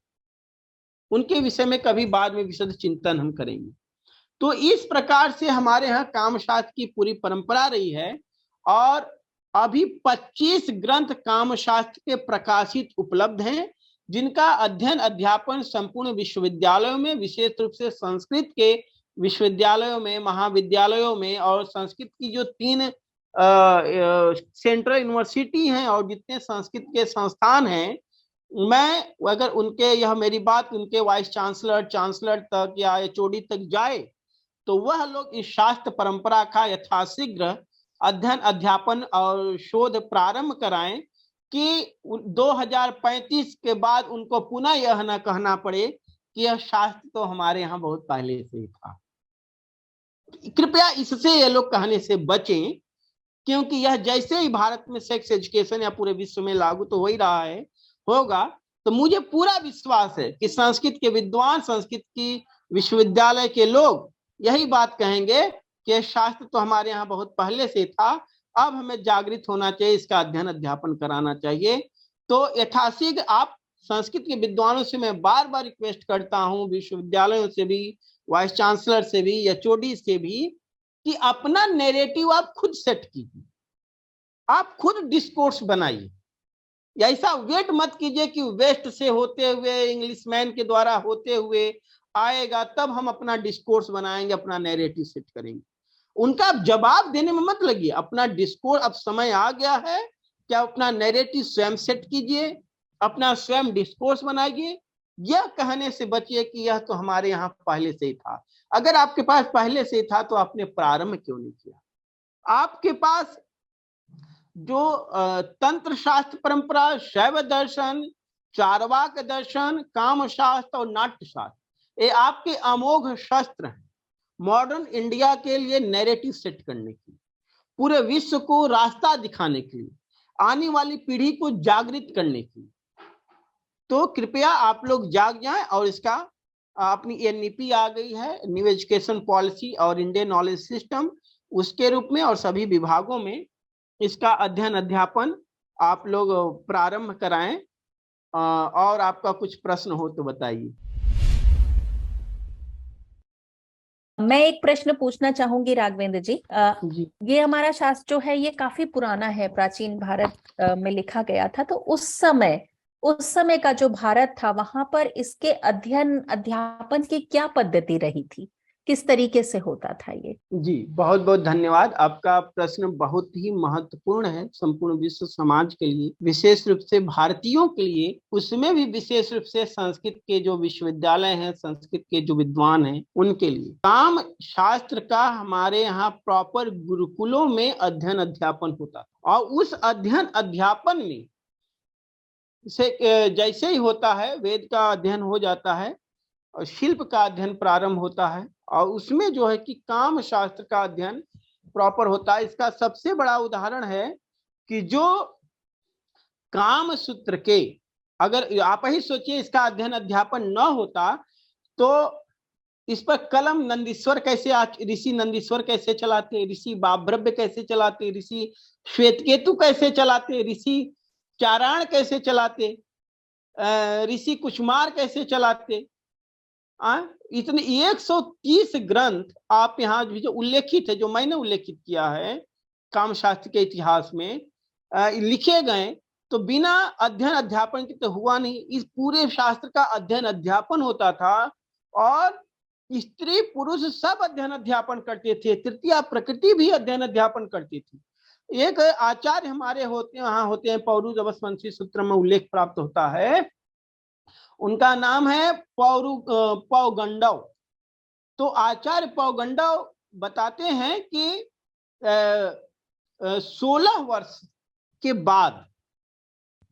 उनके विषय में कभी बाद में विशद चिंतन हम करेंगे। तो इस प्रकार से हमारे यहाँ कामशास्त्र की पूरी परंपरा रही है, और अभी 25 ग्रंथ कामशास्त्र के प्रकाशित उपलब्ध हैं, जिनका अध्ययन अध्यापन संपूर्ण विश्वविद्यालयों में, विशेष रूप से संस्कृत के विश्वविद्यालयों में, महाविद्यालयों में, और संस्कृत की जो 3 सेंट्रल यूनिवर्सिटी हैं और जितने संस्कृत के संस्थान हैं, मैं अगर उनके, यह मेरी बात उनके वाइस चांसलर तक या एचओडी तक जाए, तो वह लोग इस शास्त्र परंपरा का यथाशीघ्र अध्ययन अध्यापन और शोध प्रारंभ कराएं कि 2035 के बाद उनको पुनः यह न कहना पड़े कि यह शास्त्र तो हमारे यहाँ बहुत पहले से ही था। कृपया इससे ये लोग कहने से बचें, क्योंकि यह जैसे ही भारत में सेक्स एजुकेशन या पूरे विश्व में लागू तो हो ही रहा है, होगा, तो मुझे पूरा विश्वास है कि संस्कृत के विद्वान, संस्कृत की विश्वविद्यालय के लोग यही बात कहेंगे कि शास्त्र तो हमारे यहाँ बहुत पहले से था, अब हमें जागृत होना चाहिए, इसका अध्ययन अध्यापन कराना चाहिए। तो यथाशीघ्र आप संस्कृत के विद्वानों से मैं बार बार रिक्वेस्ट करता हूँ, विश्वविद्यालयों से भी, वाइस चांसलर से भी, एचओडी से भी, कि अपना नैरेटिव आप खुद सेट कीजिए, आप खुद डिस्कोर्स बनाइए। ऐसा वेट मत कीजिए कि वेस्ट से होते हुए, इंग्लिशमैन के द्वारा होते हुए आएगा तब हम अपना डिस्कोर्स बनाएंगे, अपना नैरेटिव सेट करेंगे। उनका जवाब देने में मत लगिए, अपना डिस्कोर्स, अब समय आ गया है कि आप अपना नैरेटिव स्वयं सेट कीजिए, अपना स्वयं डिस्कोर्स बनाइए। यह कहने से बचिए कि यह तो हमारे यहाँ पहले से ही था। अगर आपके पास पहले से था तो आपने प्रारंभ क्यों नहीं किया? आपके पास जो तंत्र शास्त्र परंपरा, शैव दर्शन, चार्वाक दर्शन, काम शास्त्र और नाट्य शास्त्र, ये आपके अमोघ शस्त्र हैं मॉडर्न इंडिया के लिए नैरेटिव सेट करने की, पूरे विश्व को रास्ता दिखाने के लिए, आने वाली पीढ़ी को जागृत करने की। तो कृपया आप लोग जाग जाएं, और इसका अपनी एनईपी आ गई है, न्यू एजुकेशन पॉलिसी और इंडियन नॉलेज सिस्टम, उसके रूप में और सभी विभागों में इसका अध्ययन अध्यापन आप लोग प्रारंभ कराएं। और आपका कुछ प्रश्न हो तो बताइए। मैं एक प्रश्न पूछना चाहूंगी राघवेंद्र जी। ये हमारा शास्त्र जो है ये काफी पुराना है, प्राचीन भारत में लिखा गया था। तो उस समय का जो भारत था, वहां पर इसके अध्ययन अध्यापन की क्या पद्धति रही थी, किस तरीके से होता था ये? जी बहुत बहुत धन्यवाद। आपका प्रश्न बहुत ही महत्वपूर्ण है संपूर्ण विश्व समाज के लिए, विशेष रूप से भारतीयों के लिए, उसमें भी विशेष रूप से संस्कृत के जो विश्वविद्यालय हैं, संस्कृत के जो विद्वान हैं, उनके लिए काम शास्त्र का हमारे यहाँ प्रॉपर गुरुकुलों में अध्ययन अध्यापन होता था। और उस अध्ययन अध्यापन में से जैसे ही होता है, वेद का अध्ययन हो जाता है और शिल्प का अध्ययन प्रारंभ होता है, और उसमें जो है कि काम शास्त्र का अध्ययन प्रॉपर होता है। इसका सबसे बड़ा उदाहरण है कि जो काम सूत्र के, अगर आप ही सोचिए इसका अध्ययन अध्यापन न होता तो इस पर कलम नंदीश्वर कैसे, ऋषि नंदीश्वर कैसे चलाते, ऋषि बाभ्रव्य कैसे चलाते, ऋषि श्वेतकेतु कैसे चलाते, ऋषि चारण कैसे चलाते, ऋषि कुचमार कैसे चलाते। इतने 130 ग्रंथ आप यहाँ जो उल्लेखित है, जो मैंने उल्लेखित किया है कामशास्त्र के इतिहास में लिखे गए, तो बिना अध्ययन अध्यापन के तो हुआ नहीं। इस पूरे शास्त्र का अध्ययन अध्यापन होता था, और स्त्री पुरुष सब अध्ययन अध्यापन करते थे, तृतीया प्रकृति भी अध्ययन अध्यापन करती थी। एक आचार्य हमारे होते हैं पौरुष अवस्वंशी सूत्र में उल्लेख प्राप्त होता है, उनका नाम है पौगंडव। तो आचार्य पौगंडव बताते हैं कि 16 वर्ष के बाद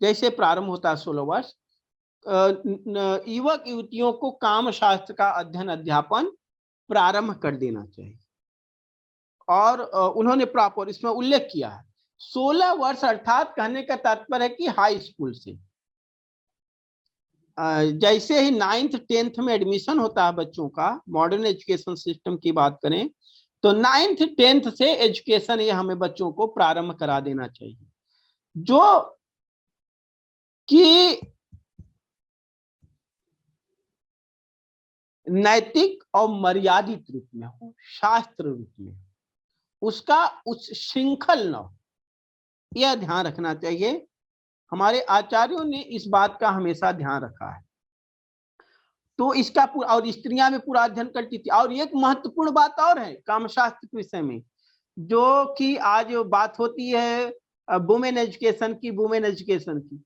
जैसे प्रारंभ होता है 16 वर्ष, युवक युवतियों को काम शास्त्र का अध्ययन अध्यापन प्रारंभ कर देना चाहिए। और उन्होंने प्रॉपर इसमें उल्लेख किया है 16 वर्ष, अर्थात कहने का तात्पर्य है कि हाई स्कूल से। जैसे ही 9th 10th में एडमिशन होता है बच्चों का, मॉडर्न एजुकेशन सिस्टम की बात करें तो 9th 10th से एजुकेशन ये हमें बच्चों को प्रारंभ करा देना चाहिए, जो कि नैतिक और मर्यादित रूप में हो, शास्त्र रूप में, उसका उस श्रृंखल न हो, यह ध्यान रखना चाहिए। हमारे आचार्यों ने इस बात का हमेशा ध्यान रखा है। तो इसका पूरा, और स्त्रियां में पूरा अध्ययन करती थी। और एक महत्वपूर्ण बात और है कामशास्त्र के विषय में, जो कि आज बात होती है वुमेन एजुकेशन की,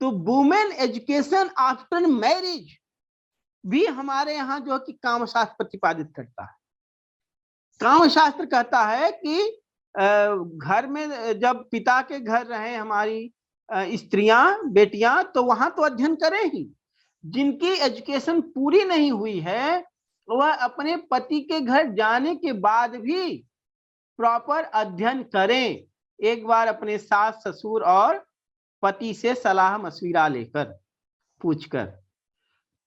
तो वुमेन एजुकेशन आफ्टर मैरिज भी हमारे यहाँ जो कि कामशास्त्र प्रतिपादित करता है। कामशास्त्र कहता है कि घर में जब पिता के घर रहे हमारी स्त्रियां, बेटियां, तो वहां तो अध्ययन करें ही। जिनकी एजुकेशन पूरी नहीं हुई है वह अपने पति के घर जाने के बाद भी प्रॉपर अध्ययन करें, एक बार अपने सास ससुर और पति से सलाह मशविरा लेकर, पूछकर।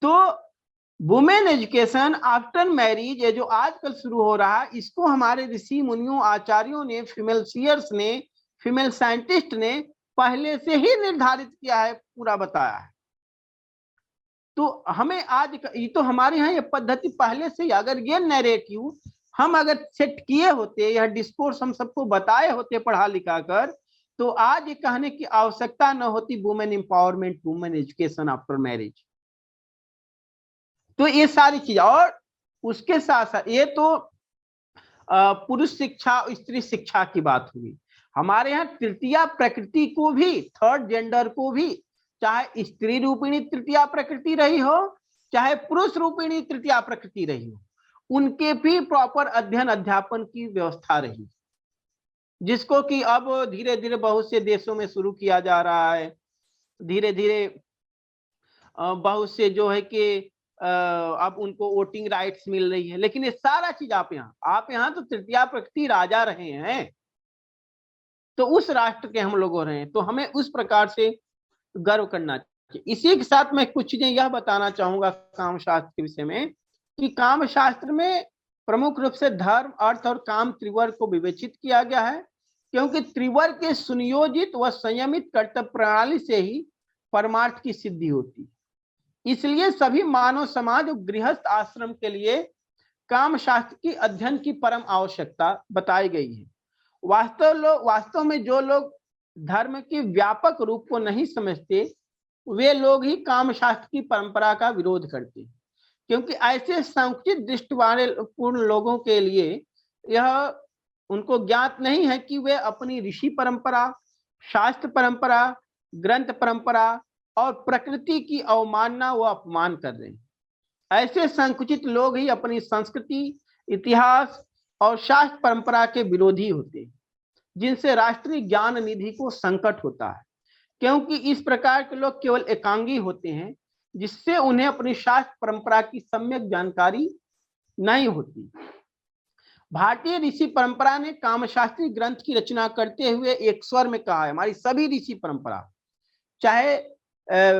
तो वुमेन एजुकेशन आफ्टर मैरिज, ये जो आजकल शुरू हो रहा है, इसको हमारे ऋषि मुनियों आचार्यों ने, फीमेल सीयर्स ने, फीमेल साइंटिस्ट ने पहले से ही निर्धारित किया है, पूरा बताया है। तो हमें आज ये तो हमारे यहाँ ये पद्धति पहले से ही, अगर ये नैरेटिव हम अगर सेट किए होते, यह डिस्कोर्स हम सबको बताए होते पढ़ा लिखा कर, तो आज ये कहने की आवश्यकता न होती women empowerment, women education after marriage. तो ये सारी चीज, और उसके साथ साथ ये तो पुरुष शिक्षा स्त्री शिक्षा की बात हुई। हमारे यहाँ तृतीया प्रकृति को भी, थर्ड जेंडर को भी, चाहे स्त्री रूपिणी तृतीया प्रकृति रही हो, चाहे पुरुष रूपिणी तृतीया प्रकृति रही हो, उनके भी प्रॉपर अध्ययन अध्यापन की व्यवस्था रही, जिसको कि अब धीरे धीरे बहुत से देशों में शुरू किया जा रहा है। धीरे धीरे बहुत से जो है कि अब उनको वोटिंग राइट्स मिल रही है। लेकिन ये सारा चीज आप यहाँ तो तृतीया प्रकृति राजा रहे हैं, तो उस राष्ट्र के हम लोग हो रहे हैं, तो हमें उस प्रकार से गर्व करना चाहिए। इसी के साथ मैं कुछ चीजें यह बताना चाहूंगा कामशास्त्र के विषय में, कि कामशास्त्र में प्रमुख रूप से धर्म, अर्थ और काम त्रिवर्ग को विवेचित किया गया है, क्योंकि त्रिवर्ग के सुनियोजित व संयमित कर्तव्य प्रणाली से ही परमार्थ की सिद्धि होती है। इसलिए सभी मानव समाज और गृहस्थ आश्रम के लिए कामशास्त्र की अध्ययन की परम आवश्यकता बताई गई है। वास्तव में जो लोग धर्म के व्यापक रूप को नहीं समझते, वे लोग ही कामशास्त्र की परंपरा का विरोध करते हैं, क्योंकि ऐसे संकुचित दृष्टि वाले पूर्ण लोगों के लिए यह उनको ज्ञात नहीं है कि वे अपनी ऋषि परंपरा, शास्त्र परंपरा, ग्रंथ परंपरा और प्रकृति की अवमानना व अपमान कर रहे हैं। ऐसे संकुचित लोग ही अपनी संस्कृति, इतिहास और शास्त्र परंपरा के विरोधी होते हैं, जिनसे राष्ट्रीय ज्ञान निधि को संकट होता है, क्योंकि इस प्रकार के लोग केवल एकांगी होते हैं, जिससे उन्हें अपनी शास्त्र परंपरा की सम्यक जानकारी नहीं होती। भारतीय ऋषि परंपरा ने कामशास्त्री ग्रंथ की रचना करते हुए एक स्वर में कहा है, हमारी सभी ऋषि परंपरा, चाहे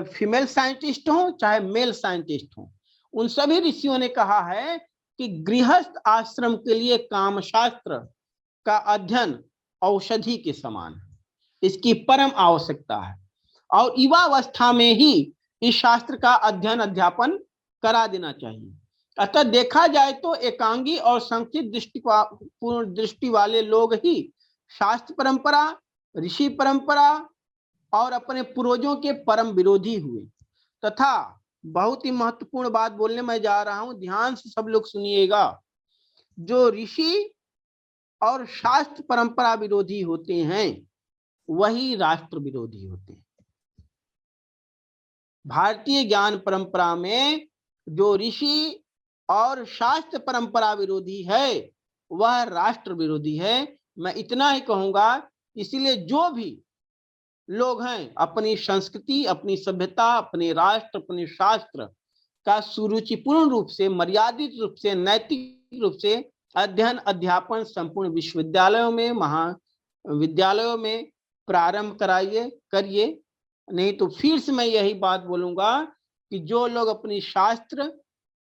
फीमेल साइंटिस्ट हो चाहे मेल साइंटिस्ट हो, उन सभी ऋषियों ने कहा है कि गृहस्थ आश्रम के लिए कामशास्त्र का अध्ययन औषधि के समान है, इसकी परम आवश्यकता है, और युवावस्था में ही इस शास्त्र का अध्ययन अध्यापन करा देना चाहिए। अतः देखा जाए तो एकांगी और संकुचित दृष्टि वाले लोग ही शास्त्र परंपरा, ऋषि परंपरा और अपने पूर्वजों के परम विरोधी हुए। तथा बहुत ही महत्वपूर्ण बात बोलने में जा रहा हूं, ध्यान से सब लोग सुनिएगा, जो ऋषि और शास्त्र परंपरा विरोधी होते हैं वही राष्ट्र विरोधी होते हैं। भारतीय ज्ञान परंपरा में जो ऋषि और शास्त्र परंपरा विरोधी है वह राष्ट्र विरोधी है। मैं इतना ही कहूंगा, इसलिए जो भी लोग हैं अपनी संस्कृति, अपनी सभ्यता, अपने राष्ट्र, अपने शास्त्र का सुरुचिपूर्ण रूप से, मर्यादित रूप से, नैतिक रूप से अध्ययन अध्यापन संपूर्ण विश्वविद्यालयों में, महाविद्यालयों में प्रारंभ करिए। नहीं तो फिर से मैं यही बात बोलूंगा कि जो लोग अपनी शास्त्र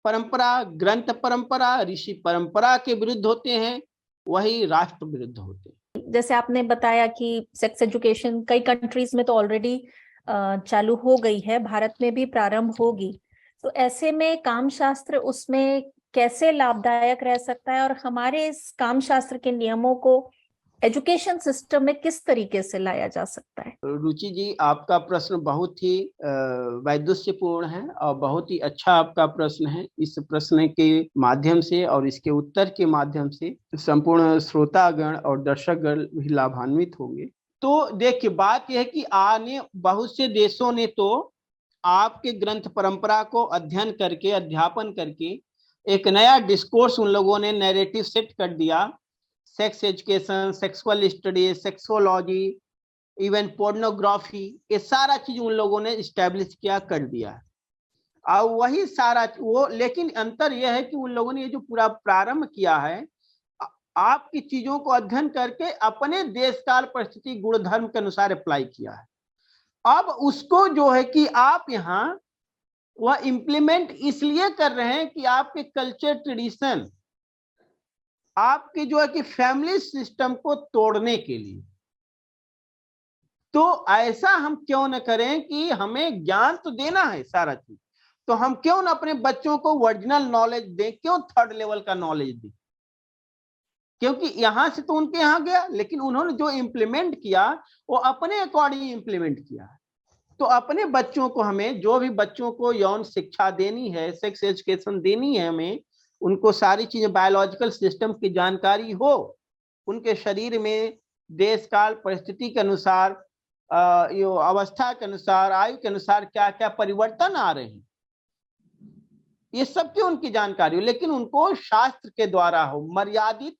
परंपरा, ग्रंथ परंपरा, ऋषि परंपरा के विरुद्ध होते हैं, वही राष्ट्र विरुद्ध होते हैं। जैसे आपने बताया कि सेक्स एजुकेशन कई कंट्रीज में तो ऑलरेडी चालू हो गई है, भारत में भी प्रारंभ होगी, तो ऐसे में काम शास्त्र उसमें कैसे लाभदायक रह सकता है, और हमारे इस काम शास्त्र के नियमों को एजुकेशन सिस्टम में किस तरीके से लाया जा सकता है? रुचि जी, आपका प्रश्न बहुत ही वैदुष्यपूर्ण है और बहुत ही अच्छा आपका प्रश्न है। इस प्रश्न के माध्यम से और इसके उत्तर के माध्यम से संपूर्ण श्रोतागण और दर्शकगण भी लाभान्वित होंगे। तो देखिए, बात यह है कि आने बहुत से देशों ने तो आपके ग्रंथ परंपरा को अध्ययन करके, अध्यापन करके एक नया डिस्कोर्स उन लोगों ने नैरेटिव सेट कर दिया। Sex education, sexual study, sexology, even pornography, ये सारा चीज उन लोगों ने इस्टेब्लिश किया, कर दिया। और वही सारा वो, लेकिन अंतर यह है कि उन लोगों ने ये जो पूरा प्रारंभ किया है, आपकी चीजों को अध्ययन करके अपने देश काल परिस्थिति गुण धर्म के अनुसार अप्लाई किया है। अब उसको जो है कि आप यहाँ वह इम्प्लीमेंट इसलिए कर रहे हैं कि आपके कल्चर, ट्रेडिशन, आपके जो है कि फैमिली सिस्टम को तोड़ने के लिए। तो ऐसा हम क्यों न करें कि हमें ज्ञान तो देना है सारा चीज, तो हम क्यों न अपने बच्चों को ओरिजिनल नॉलेज दें, क्यों थर्ड लेवल का नॉलेज दें? क्योंकि यहां से तो उनके यहां गया, लेकिन उन्होंने जो इम्प्लीमेंट किया वो अपने अकॉर्डिंग इम्प्लीमेंट किया। तो अपने बच्चों को, हमें जो भी बच्चों को यौन शिक्षा देनी है, सेक्स एजुकेशन देनी है, हमें उनको सारी चीजें, बायोलॉजिकल सिस्टम की जानकारी हो, उनके शरीर में देश काल परिस्थिति के अनुसार, अवस्था के अनुसार, आयु के अनुसार क्या क्या परिवर्तन आ रहे हैं, ये सब की उनकी जानकारी हो, लेकिन उनको शास्त्र के द्वारा हो, मर्यादित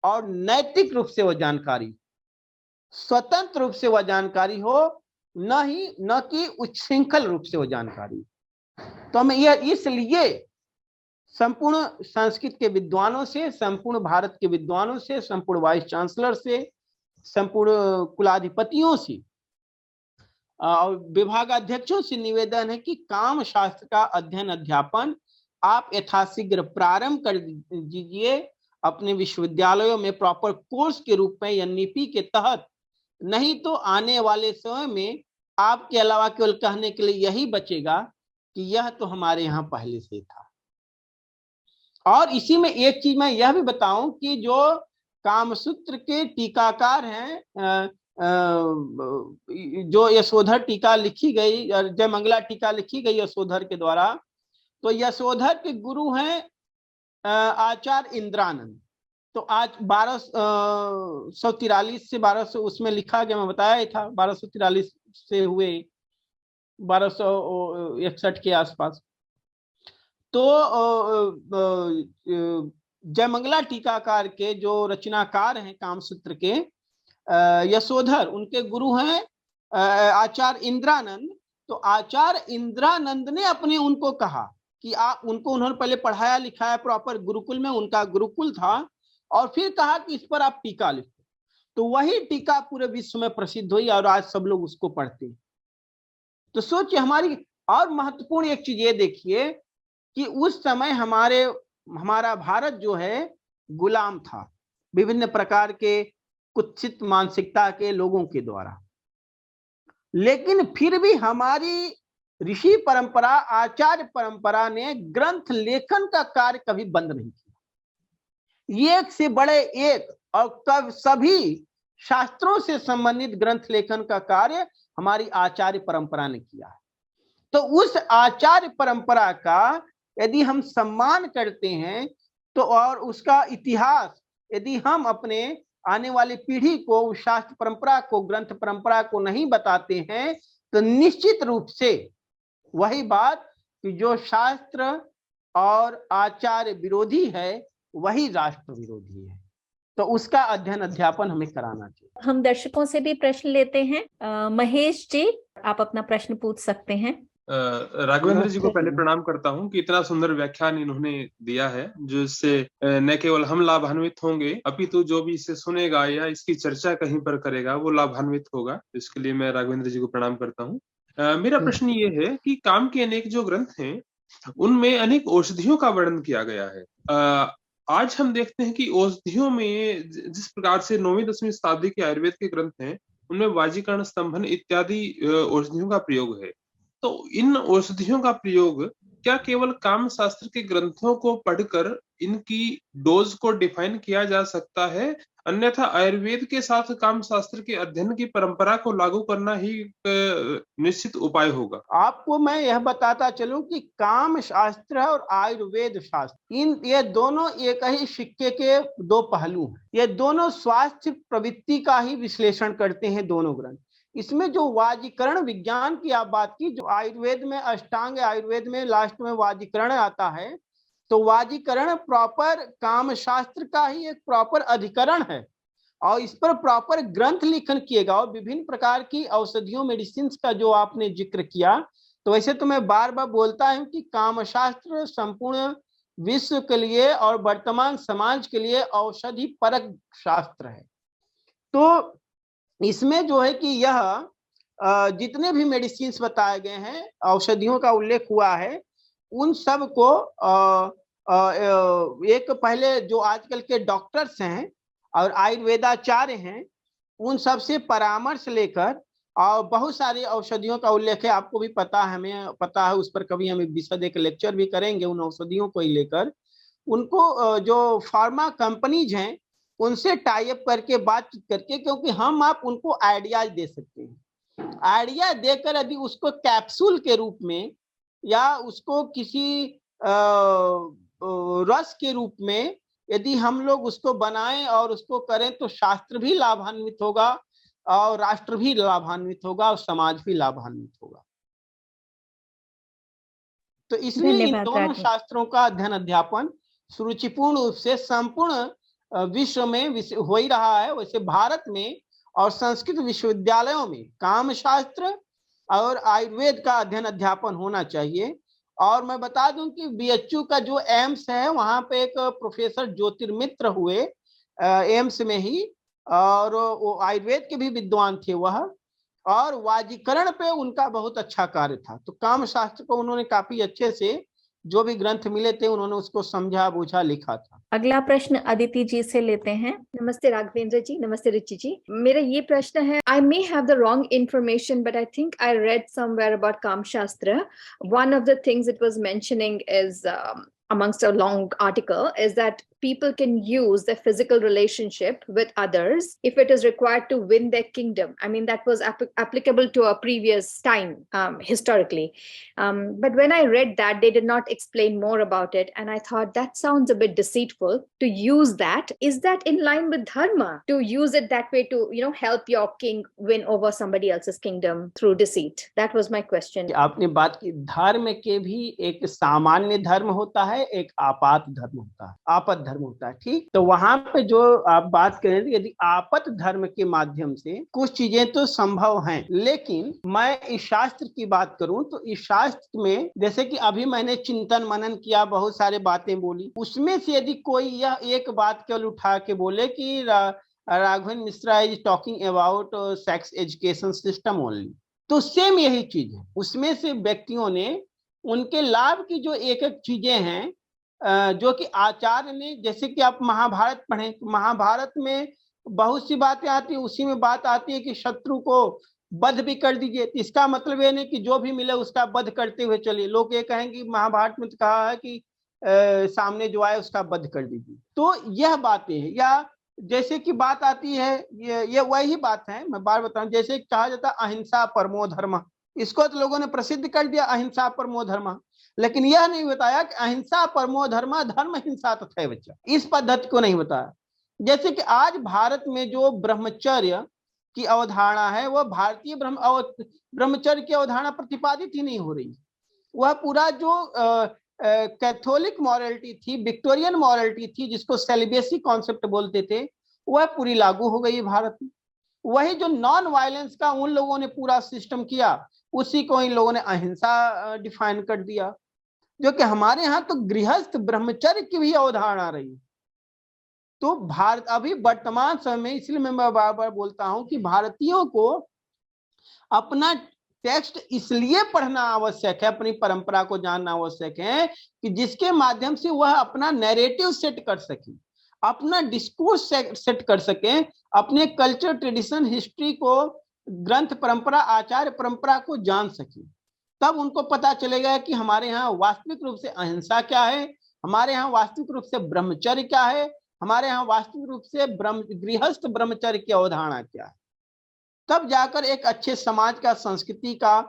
और नैतिक रूप से वह जानकारी, स्वतंत्र रूप से वह जानकारी हो, न कि उच्छृंखल रूप से वह जानकारी। तो हमें यह इसलिए संपूर्ण संस्कृत के विद्वानों से, संपूर्ण भारत के विद्वानों से, संपूर्ण वाइस चांसलर से, संपूर्ण कुलाधिपतियों से और विभागाध्यक्षों से निवेदन है कि काम शास्त्र का अध्ययन अध्यापन आप यथाशीघ्र प्रारंभ कर दीजिए अपने विश्वविद्यालयों में, प्रॉपर कोर्स के रूप में, एनईपी के तहत। नहीं तो आने वाले समय में आपके अलावा केवल कहने के लिए यही बचेगा कि यह तो हमारे यहाँ पहले से था। और इसी में एक चीज मैं यह भी बताऊं कि जो कामसूत्र के टीकाकार हैं, जो यशोधर टीका लिखी गई, जयमंगला टीका लिखी गई यशोधर के द्वारा, तो यशोधर के गुरु हैं आचार्य इंद्रानंद। तो आज 1243 से 1200 उसमें लिखा गया, मैं बताया था 1243 से हुए 1261 के आसपास। तो जयमंगला टीकाकार के जो रचनाकार हैं कामसूत्र के, यशोधर, उनके गुरु हैं आचार्य इंद्रानंद। तो आचार्य इंद्रानंद ने अपने उनको कहा कि आप उनको, उन्होंने पहले पढ़ाया लिखाया प्रॉपर गुरुकुल में, उनका गुरुकुल था, और फिर कहा कि इस पर आप टीका लिखो। तो वही टीका पूरे विश्व में प्रसिद्ध हुई और आज सब लोग उसको पढ़ते हैं। तो सोचिए, हमारी और महत्वपूर्ण एक चीज ये देखिए कि उस समय हमारा भारत जो है गुलाम था विभिन्न प्रकार के कुत्सित मानसिकता के लोगों के द्वारा, लेकिन फिर भी हमारी ऋषि परंपरा, आचार्य परंपरा ने ग्रंथ लेखन का कार्य कभी बंद नहीं किया। एक से बड़े एक, और कब सभी शास्त्रों से संबंधित ग्रंथ लेखन का कार्य हमारी आचार्य परंपरा ने किया है। तो उस आचार्य परंपरा का यदि हम सम्मान करते हैं, तो और उसका इतिहास यदि हम अपने आने वाली पीढ़ी को, उस शास्त्र परंपरा को, ग्रंथ परंपरा को नहीं बताते हैं, तो निश्चित रूप से वही बात कि जो शास्त्र और आचार्य विरोधी है, वही राष्ट्र विरोधी है। तो उसका अध्ययन अध्यापन हमें कराना चाहिए। हम दर्शकों से भी प्रश्न लेते हैं। महेश जी, आप अपना प्रश्न पूछ सकते हैं। राघवेंद्र जी को पहले प्रणाम करता हूं कि इतना सुंदर व्याख्यान इन्होंने दिया है, जिससे न केवल हम लाभान्वित होंगे अपितु जो भी इसे सुनेगा या इसकी चर्चा कहीं पर करेगा वो लाभान्वित होगा। इसके लिए मैं राघवेंद्र जी को प्रणाम करता हूं। मेरा प्रश्न ये है कि काम के अनेक जो ग्रंथ हैं उनमें अनेक औषधियों का वर्णन किया गया है। आज हम देखते हैं कि औषधियों में जिस प्रकार से 9वीं-10वीं शताब्दी के आयुर्वेद के ग्रंथ हैं उनमें वाजीकरण, स्तंभन इत्यादि औषधियों का प्रयोग है। तो इन औषधियों का प्रयोग क्या केवल काम शास्त्र के ग्रंथों को पढ़कर इनकी डोज को डिफाइन किया जा सकता है, अन्यथा आयुर्वेद के साथ काम शास्त्र के अध्ययन की परंपरा को लागू करना ही निश्चित उपाय होगा? आपको मैं यह बताता चलूं कि काम शास्त्र और आयुर्वेद शास्त्र ये दोनों एक ही सिक्के के दो पहलू हैं। ये दोनों स्वास्थ्य प्रवृत्ति का ही विश्लेषण करते हैं दोनों ग्रंथ। इसमें जो वाजीकरण विज्ञान की आप बात की, जो आयुर्वेद में अष्टांग आयुर्वेद में लास्ट में वाजीकरण आता है, तो वाजीकरण प्रॉपर काम शास्त्र का ही एक प्रॉपर अधिकरण है और इस पर प्रॉपर ग्रंथ लिखन किएगा। और विभिन्न प्रकार की औषधियों मेडिसिन का जो आपने जिक्र किया, तो वैसे तो मैं बार बार बोलता हूं कि काम शास्त्र संपूर्ण विश्व के लिए और वर्तमान समाज के लिए औषधि परक शास्त्र है। तो इसमें जो है कि यह जितने भी मेडिसिन बताए गए हैं, औषधियों का उल्लेख हुआ है, उन सब को एक पहले जो आजकल के डॉक्टर्स हैं और आयुर्वेदाचार्य हैं, उन सब से परामर्श लेकर, और बहुत सारी औषधियों का उल्लेख है, आपको भी पता है, हमें पता है, उस पर कभी हम विशद एक लेक्चर भी करेंगे उन औषधियों को ही लेकर। उनको जो फार्मा कंपनीज हैं उनसे टाई अप करके बातचीत करके, क्योंकि हम आप उनको आइडियाज दे सकते हैं। आइडिया देकर यदि उसको कैप्सूल के रूप में या उसको किसी रस के रूप में यदि हम लोग उसको बनाएं और उसको करें, तो शास्त्र भी लाभान्वित होगा और राष्ट्र भी लाभान्वित होगा और समाज भी लाभान्वित होगा। तो इसलिए इन दोनों शास्त्रों का अध्ययन अध्यापन सुरुचिपूर्ण रूप से संपूर्ण विश्व में हो ही रहा है। वैसे भारत में और संस्कृत विश्वविद्यालयों में काम शास्त्र और आयुर्वेद का अध्ययन अध्यापन होना चाहिए। और मैं बता दूं कि बीएचयू का जो एम्स है, वहां पे एक प्रोफेसर ज्योतिर्मित्र हुए एम्स में ही, और वो आयुर्वेद के भी विद्वान थे वह, और वाजीकरण पे उनका बहुत अच्छा कार्य था। तो काम शास्त्र को उन्होंने काफी अच्छे से, जो भी ग्रंथ मिले थे उन्होंने उसको समझा बूझा लिखा था। अगला प्रश्न अदिति जी से लेते हैं। नमस्ते राघवेंद्र जी, नमस्ते रुचि जी। मेरा ये प्रश्न है, I may have the wrong information but I think I read somewhere about Kama Shastra, one of the things it was mentioning is amongst a long article is that people can use their physical relationship with others if it is required to win their kingdom. I mean, that was applicable to a previous time, historically. But when I read that, they did not explain more about it. And I thought that sounds a bit deceitful to use that. Is that in line with dharma to use it that way to, help your king win over somebody else's kingdom through deceit? That was my question. आपने बात की, धर्म के भी एक सामान्य धर्म होता है, एक आपात धर्म होता है, आपत धर्म होता है। ठीक, तो वहां पे जो आप बात करें, यदि आपत धर्म के माध्यम से कुछ चीजें तो संभव हैं, लेकिन मैं इस शास्त्र की बात करूं तो इस शास्त्र में, जैसे कि अभी मैंने चिंतन मनन किया, बहुत सारे बातें बोली, उसमें से यदि कोई यह एक बात केवल उठा के बोले कि Raghavendra Mishra is talking about sex education system only, तो सेम यही चीज है। उसमें से व्यक्तियों ने उनके लाभ की जो एक एक चीजें हैं, जो कि आचार्य ने, जैसे कि आप महाभारत पढ़ें, तो महाभारत में बहुत सी बातें आती है, उसी में बात आती है कि शत्रु को वध भी कर दीजिए। तो इसका मतलब ये नहीं कि जो भी मिले उसका वध करते हुए चलिए। लोग ये कहेंगे महाभारत में तो कहा है कि सामने जो आए उसका वध कर दीजिए। तो यह बातें हैं, या जैसे कि बात आती है, ये वही बात है, मैं बार बताऊं, जैसे कहा जाता है अहिंसा परमो धर्म, इसको तो लोगों ने प्रसिद्ध कर दिया, अहिंसा परमो धर्म, लेकिन यह नहीं बताया कि अहिंसा परमो धर्म धर्म हिंसा तथा बच्चा, इस पद्धति को नहीं बताया। जैसे कि आज भारत में जो ब्रह्मचर्य की अवधारणा है, वह भारतीय ब्रह्मचर्य की अवधारणा प्रतिपादित ही नहीं हो रही। वह पूरा जो कैथोलिक मॉरलिटी थी, विक्टोरियन मॉरलिटी थी, जिसको सेलिबेसी कॉन्सेप्ट बोलते थे, वह पूरी लागू हो गई भारत में। वही जो नॉन वायलेंस का उन लोगों ने पूरा सिस्टम किया, उसी को इन लोगों ने अहिंसा डिफाइन कर दिया, जो कि हमारे यहाँ तो गृहस्थ ब्रह्मचर्य की भी अवधारणा रही। तो भारत अभी वर्तमान समय में, इसलिए मैं बार बार बोलता हूं कि भारतीयों को अपना टेक्स्ट इसलिए पढ़ना आवश्यक है, अपनी परंपरा को जानना आवश्यक है कि जिसके माध्यम से वह अपना नैरेटिव सेट कर सके, अपना डिस्कोर्स सेट कर सके, अपने कल्चर, ट्रेडिशन, हिस्ट्री को, ग्रंथ परंपरा, आचार्य परंपरा को जान सके। तब उनको पता चलेगा कि हमारे यहाँ वास्तविक रूप से अहिंसा क्या है, हमारे यहाँ वास्तविक रूप से ब्रह्मचर्य क्या है, हमारे यहाँ वास्तविक रूप से गृहस्थ ब्रह्मचर्य की अवधारणा क्या है। तब जाकर एक अच्छे समाज का, संस्कृति का,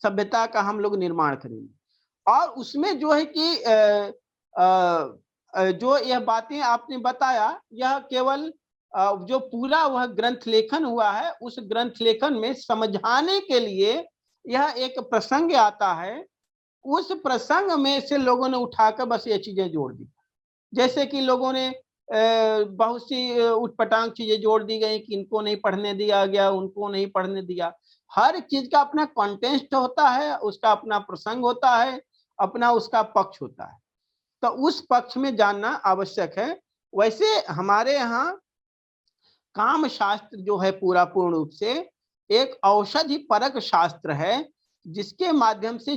सभ्यता का हम लोग निर्माण करेंगे। और उसमें जो है कि जो यह बातें आपने बताया, यह केवल जो पूरा वह ग्रंथ लेखन हुआ है, उस ग्रंथ लेखन में समझाने के लिए यह एक प्रसंग आता है। उस प्रसंग में से लोगों ने उठाकर बस ये चीजें जोड़ दी, जैसे कि लोगों ने बहुत सी उटपटांग चीजें जोड़ दी गई कि इनको नहीं पढ़ने दिया गया, उनको नहीं पढ़ने दिया। हर चीज का अपना कॉन्टेक्स्ट होता है, उसका अपना प्रसंग होता है, अपना उसका पक्ष होता है, तो उस पक्ष में जानना आवश्यक है। वैसे हमारे यहाँ काम शास्त्र जो है पूरा पूर्ण रूप से एक औषधि परक शास्त्र है, जिसके माध्यम से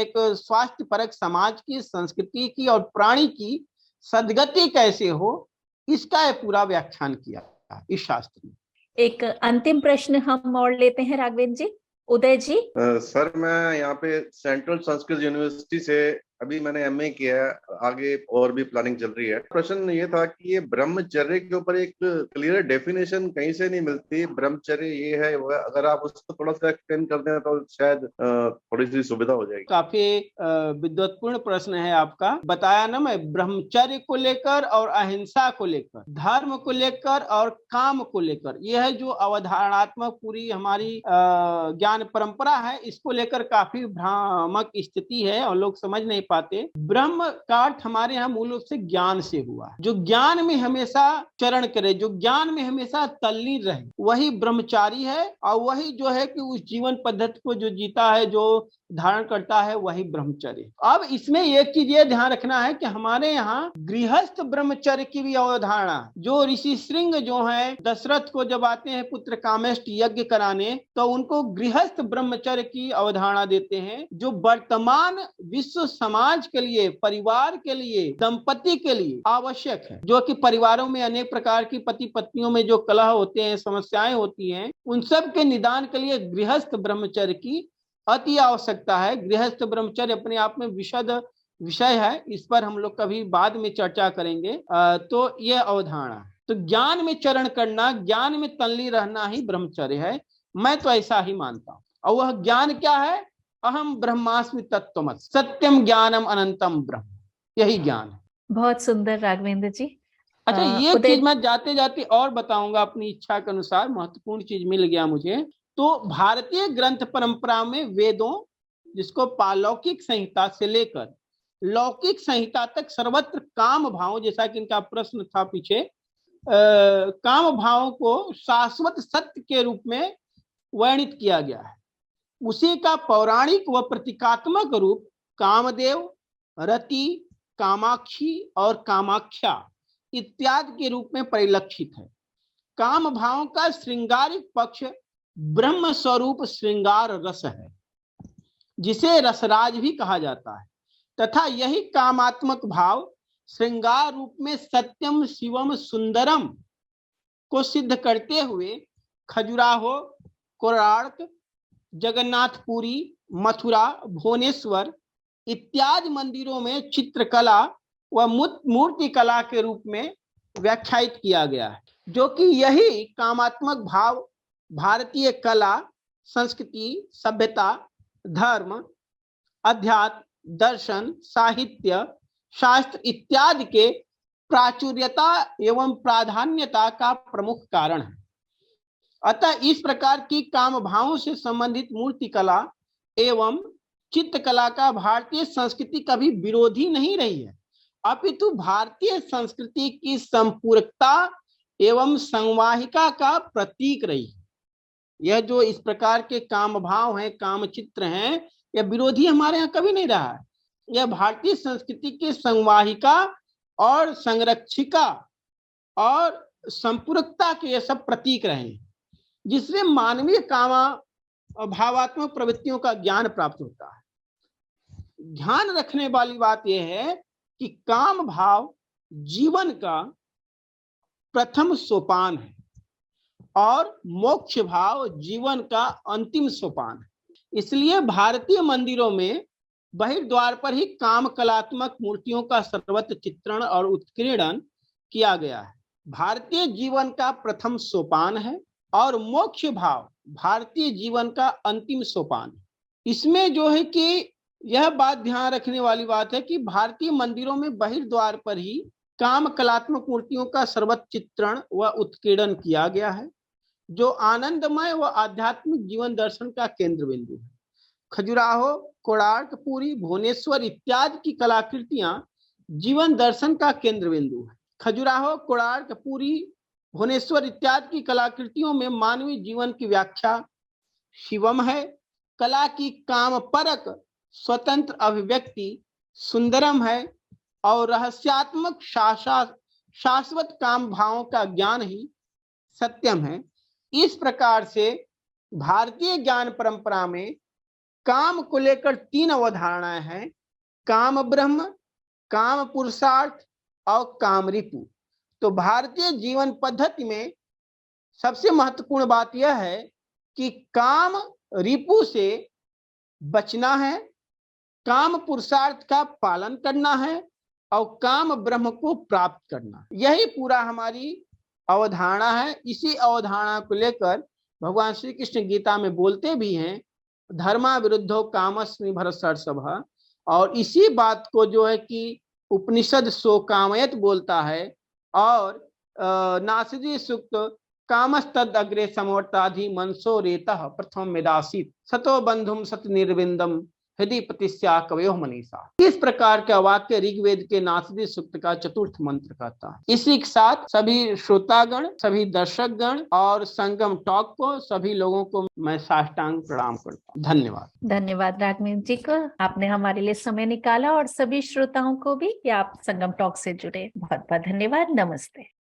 एक स्वास्थ्य परक समाज की, संस्कृति की और प्राणी की सदगति कैसे हो, इसका पूरा व्याख्यान किया इस शास्त्र में। एक अंतिम प्रश्न हम और लेते हैं राघवेंद्र जी। उदय जी। सर, मैं यहाँ पे सेंट्रल संस्कृत यूनिवर्सिटी से अभी मैंने एमए किया है, आगे और भी प्लानिंग चल रही है। प्रश्न ये था कि ये ब्रह्मचर्य के ऊपर एक क्लियर डेफिनेशन कहीं से नहीं मिलती, ब्रह्मचर्य ये है वो है। अगर आप उसको थोड़ा सा एक्सप्लेन कर दें तो शायद थोड़ी सी सुविधा हो जाएगी। काफी विद्वत्पूर्ण प्रश्न है आपका। बताया ना मैं, ब्रह्मचर्य को लेकर और अहिंसा को लेकर, धर्म को लेकर और काम को लेकर, यह है जो अवधारणात्मक पूरी हमारी ज्ञान परंपरा है, इसको लेकर काफी भ्रामक स्थिति है और लोग समझ नहीं पाते। ब्रह्म का अर्थ हमारे यहाँ मूल रूप से ज्ञान से हुआ, जो ज्ञान में हमेशा चरण करे, जो ज्ञान में हमेशा तल्लीन रहे, वही ब्रह्मचारी है। और वही जो है कि उस जीवन पद्धति को जो जीता है, जो धारण करता है, वही ब्रह्मचर्य। अब इसमें एक चीज ये ध्यान रखना है कि हमारे यहाँ गृहस्थ ब्रह्मचर्य की भी अवधारणा, जो ऋषि श्रृंग जो है दशरथ को जब आते हैं पुत्र कामेष्ट यज्ञ कराने, तो उनको गृहस्थ ब्रह्मचर्य की अवधारणा देते हैं, जो वर्तमान विश्व समाज के लिए, परिवार के लिए, दंपति के लिए आवश्यक है। जो कि परिवारों में अनेक प्रकार की पति पत्नियों में जो कलह होते हैं, समस्याएं होती हैं, उन सब के निदान के लिए गृहस्थ ब्रह्मचर्य की अति आवश्यकता है। गृहस्थ ब्रह्मचर्य अपने आप में विशद विषय है, इस पर हम लोग कभी बाद में चर्चा करेंगे। तो यह अवधारणा, तो ज्ञान में चरण करना, ज्ञान में तल्लीन रहना ही ब्रह्मचर्य है। मैं तो ऐसा ही मानता हूँ। और वह ज्ञान क्या है? अहम ब्रह्मास्मि तत्त्वमसि, सत्यम ज्ञानम अनंतम ब्रह्म, यही ज्ञान है। बहुत सुंदर राघवेंद्र जी। अच्छा, ये चीज मैं जाते जाते और बताऊंगा अपनी इच्छा के अनुसार, महत्वपूर्ण चीज मिल गया मुझे। तो भारतीय ग्रंथ परंपरा में वेदों, जिसको पालौकिक संहिता से लेकर लौकिक संहिता तक सर्वत्र काम भाव, जैसा कि इनका प्रश्न था पीछे, काम भाव को शाश्वत सत्य के रूप में वर्णित किया गया है। उसी का पौराणिक व प्रतीकात्मक रूप कामदेव, रति, कामाक्षी और कामाख्या इत्यादि के रूप में परिलक्षित है। काम भाव का श्रृंगारिक पक्ष ब्रह्म स्वरूप श्रृंगार रस है, जिसे रसराज भी कहा जाता है, तथा यही कामात्मक भाव श्रृंगार रूप में सत्यम शिवम सुंदरम को सिद्ध करते हुए खजुराहो, कोणार्क, जगन्नाथपुरी, मथुरा, भुवनेश्वर इत्यादि मंदिरों में चित्रकला व मूर्ति कला के रूप में व्याख्यायित किया गया है। जो कि यही कामात्मक भाव भारतीय कला, संस्कृति, सभ्यता, धर्म, अध्यात्म, दर्शन, साहित्य, शास्त्र इत्यादि के प्राचुर्यता एवं प्राधान्यता का प्रमुख कारण है। अतः इस प्रकार की काम भावों से संबंधित मूर्ति कला एवं चित्रकला का भारतीय संस्कृति कभी विरोधी नहीं रही है, अपितु भारतीय संस्कृति की संपूर्णता एवं संवाहिका का प्रतीक रही। यह जो इस प्रकार के काम भाव हैं, काम चित्र हैं, यह विरोधी हमारे यहाँ कभी नहीं रहा है। यह भारतीय संस्कृति के संवाहिका और संरक्षिका और संपूरकता के ये सब प्रतीक रहे हैं, जिससे मानवीय भावात्मक प्रवृत्तियों का ज्ञान प्राप्त होता है। ध्यान रखने वाली बात यह है कि काम भाव जीवन का प्रथम सोपान है और मोक्ष भाव जीवन का अंतिम सोपान है। इसलिए भारतीय मंदिरों में बहिर्द्वार पर ही काम कलात्मक मूर्तियों का सर्वत्र चित्रण और उत्कीर्णन किया गया है। भारतीय जीवन का प्रथम सोपान है और मोक्ष भाव भारतीय जीवन का अंतिम सोपान है। इसमें जो है कि यह बात ध्यान रखने वाली बात है कि भारतीय मंदिरों में बहिर्द्वार पर ही काम कलात्मक मूर्तियों का सर्वत्र चित्रण व उत्कीर्णन किया गया है, जो आनंदमय व आध्यात्मिक जीवन दर्शन का केंद्र बिंदु है। खजुराहो, कोणार्क, पुरी, भुवनेश्वर इत्यादि की कलाकृतियां जीवन दर्शन का केंद्र बिंदु है। खजुराहो, कोणार्क, पुरी, भुवनेश्वर इत्यादि की कलाकृतियों में मानवीय जीवन की व्याख्या शिवम है। कला की काम परक स्वतंत्र अभिव्यक्ति सुंदरम है और रहस्यात्मक शाश्वत काम भावों का ज्ञान ही सत्यम है। इस प्रकार से भारतीय ज्ञान परंपरा में काम को लेकर 3 अवधारणाएं हैं: काम ब्रह्म, काम पुरुषार्थ और काम रिपु। तो भारतीय जीवन पद्धति में सबसे महत्वपूर्ण बात यह है कि काम रिपु से बचना है, काम पुरुषार्थ का पालन करना है और काम ब्रह्म को प्राप्त करना। यही पूरा हमारी अवधारणा है। इसी अवधारणा को लेकर भगवान श्री कृष्ण गीता में बोलते भी हैं, धर्मा विरुद्धो कामस्मि भरतर्षभ। और इसी बात को जो है कि उपनिषद सो कामयत बोलता है और नासदी सूक्त कामस्तद अग्रे समवर्ताधि मनसो रेतः प्रथम मेदासीत सतो बंधुम सत निर्विंदम हृदय प्रतिस्या कवयो मनीषा। इस प्रकार का वाक्य ऋग्वेद के नासदी सूक्त का चतुर्थ मंत्र कहता है। इसी के साथ सभी श्रोतागण, सभी दर्शकगण और संगम टॉक को सभी लोगों को मैं साष्टांग प्रणाम करता हूँ। धन्यवाद। धन्यवाद राघवेंद्र जी को, आपने हमारे लिए समय निकाला और सभी श्रोताओं को भी कि आप संगम टॉक से जुड़े। बहुत बहुत धन्यवाद। नमस्ते।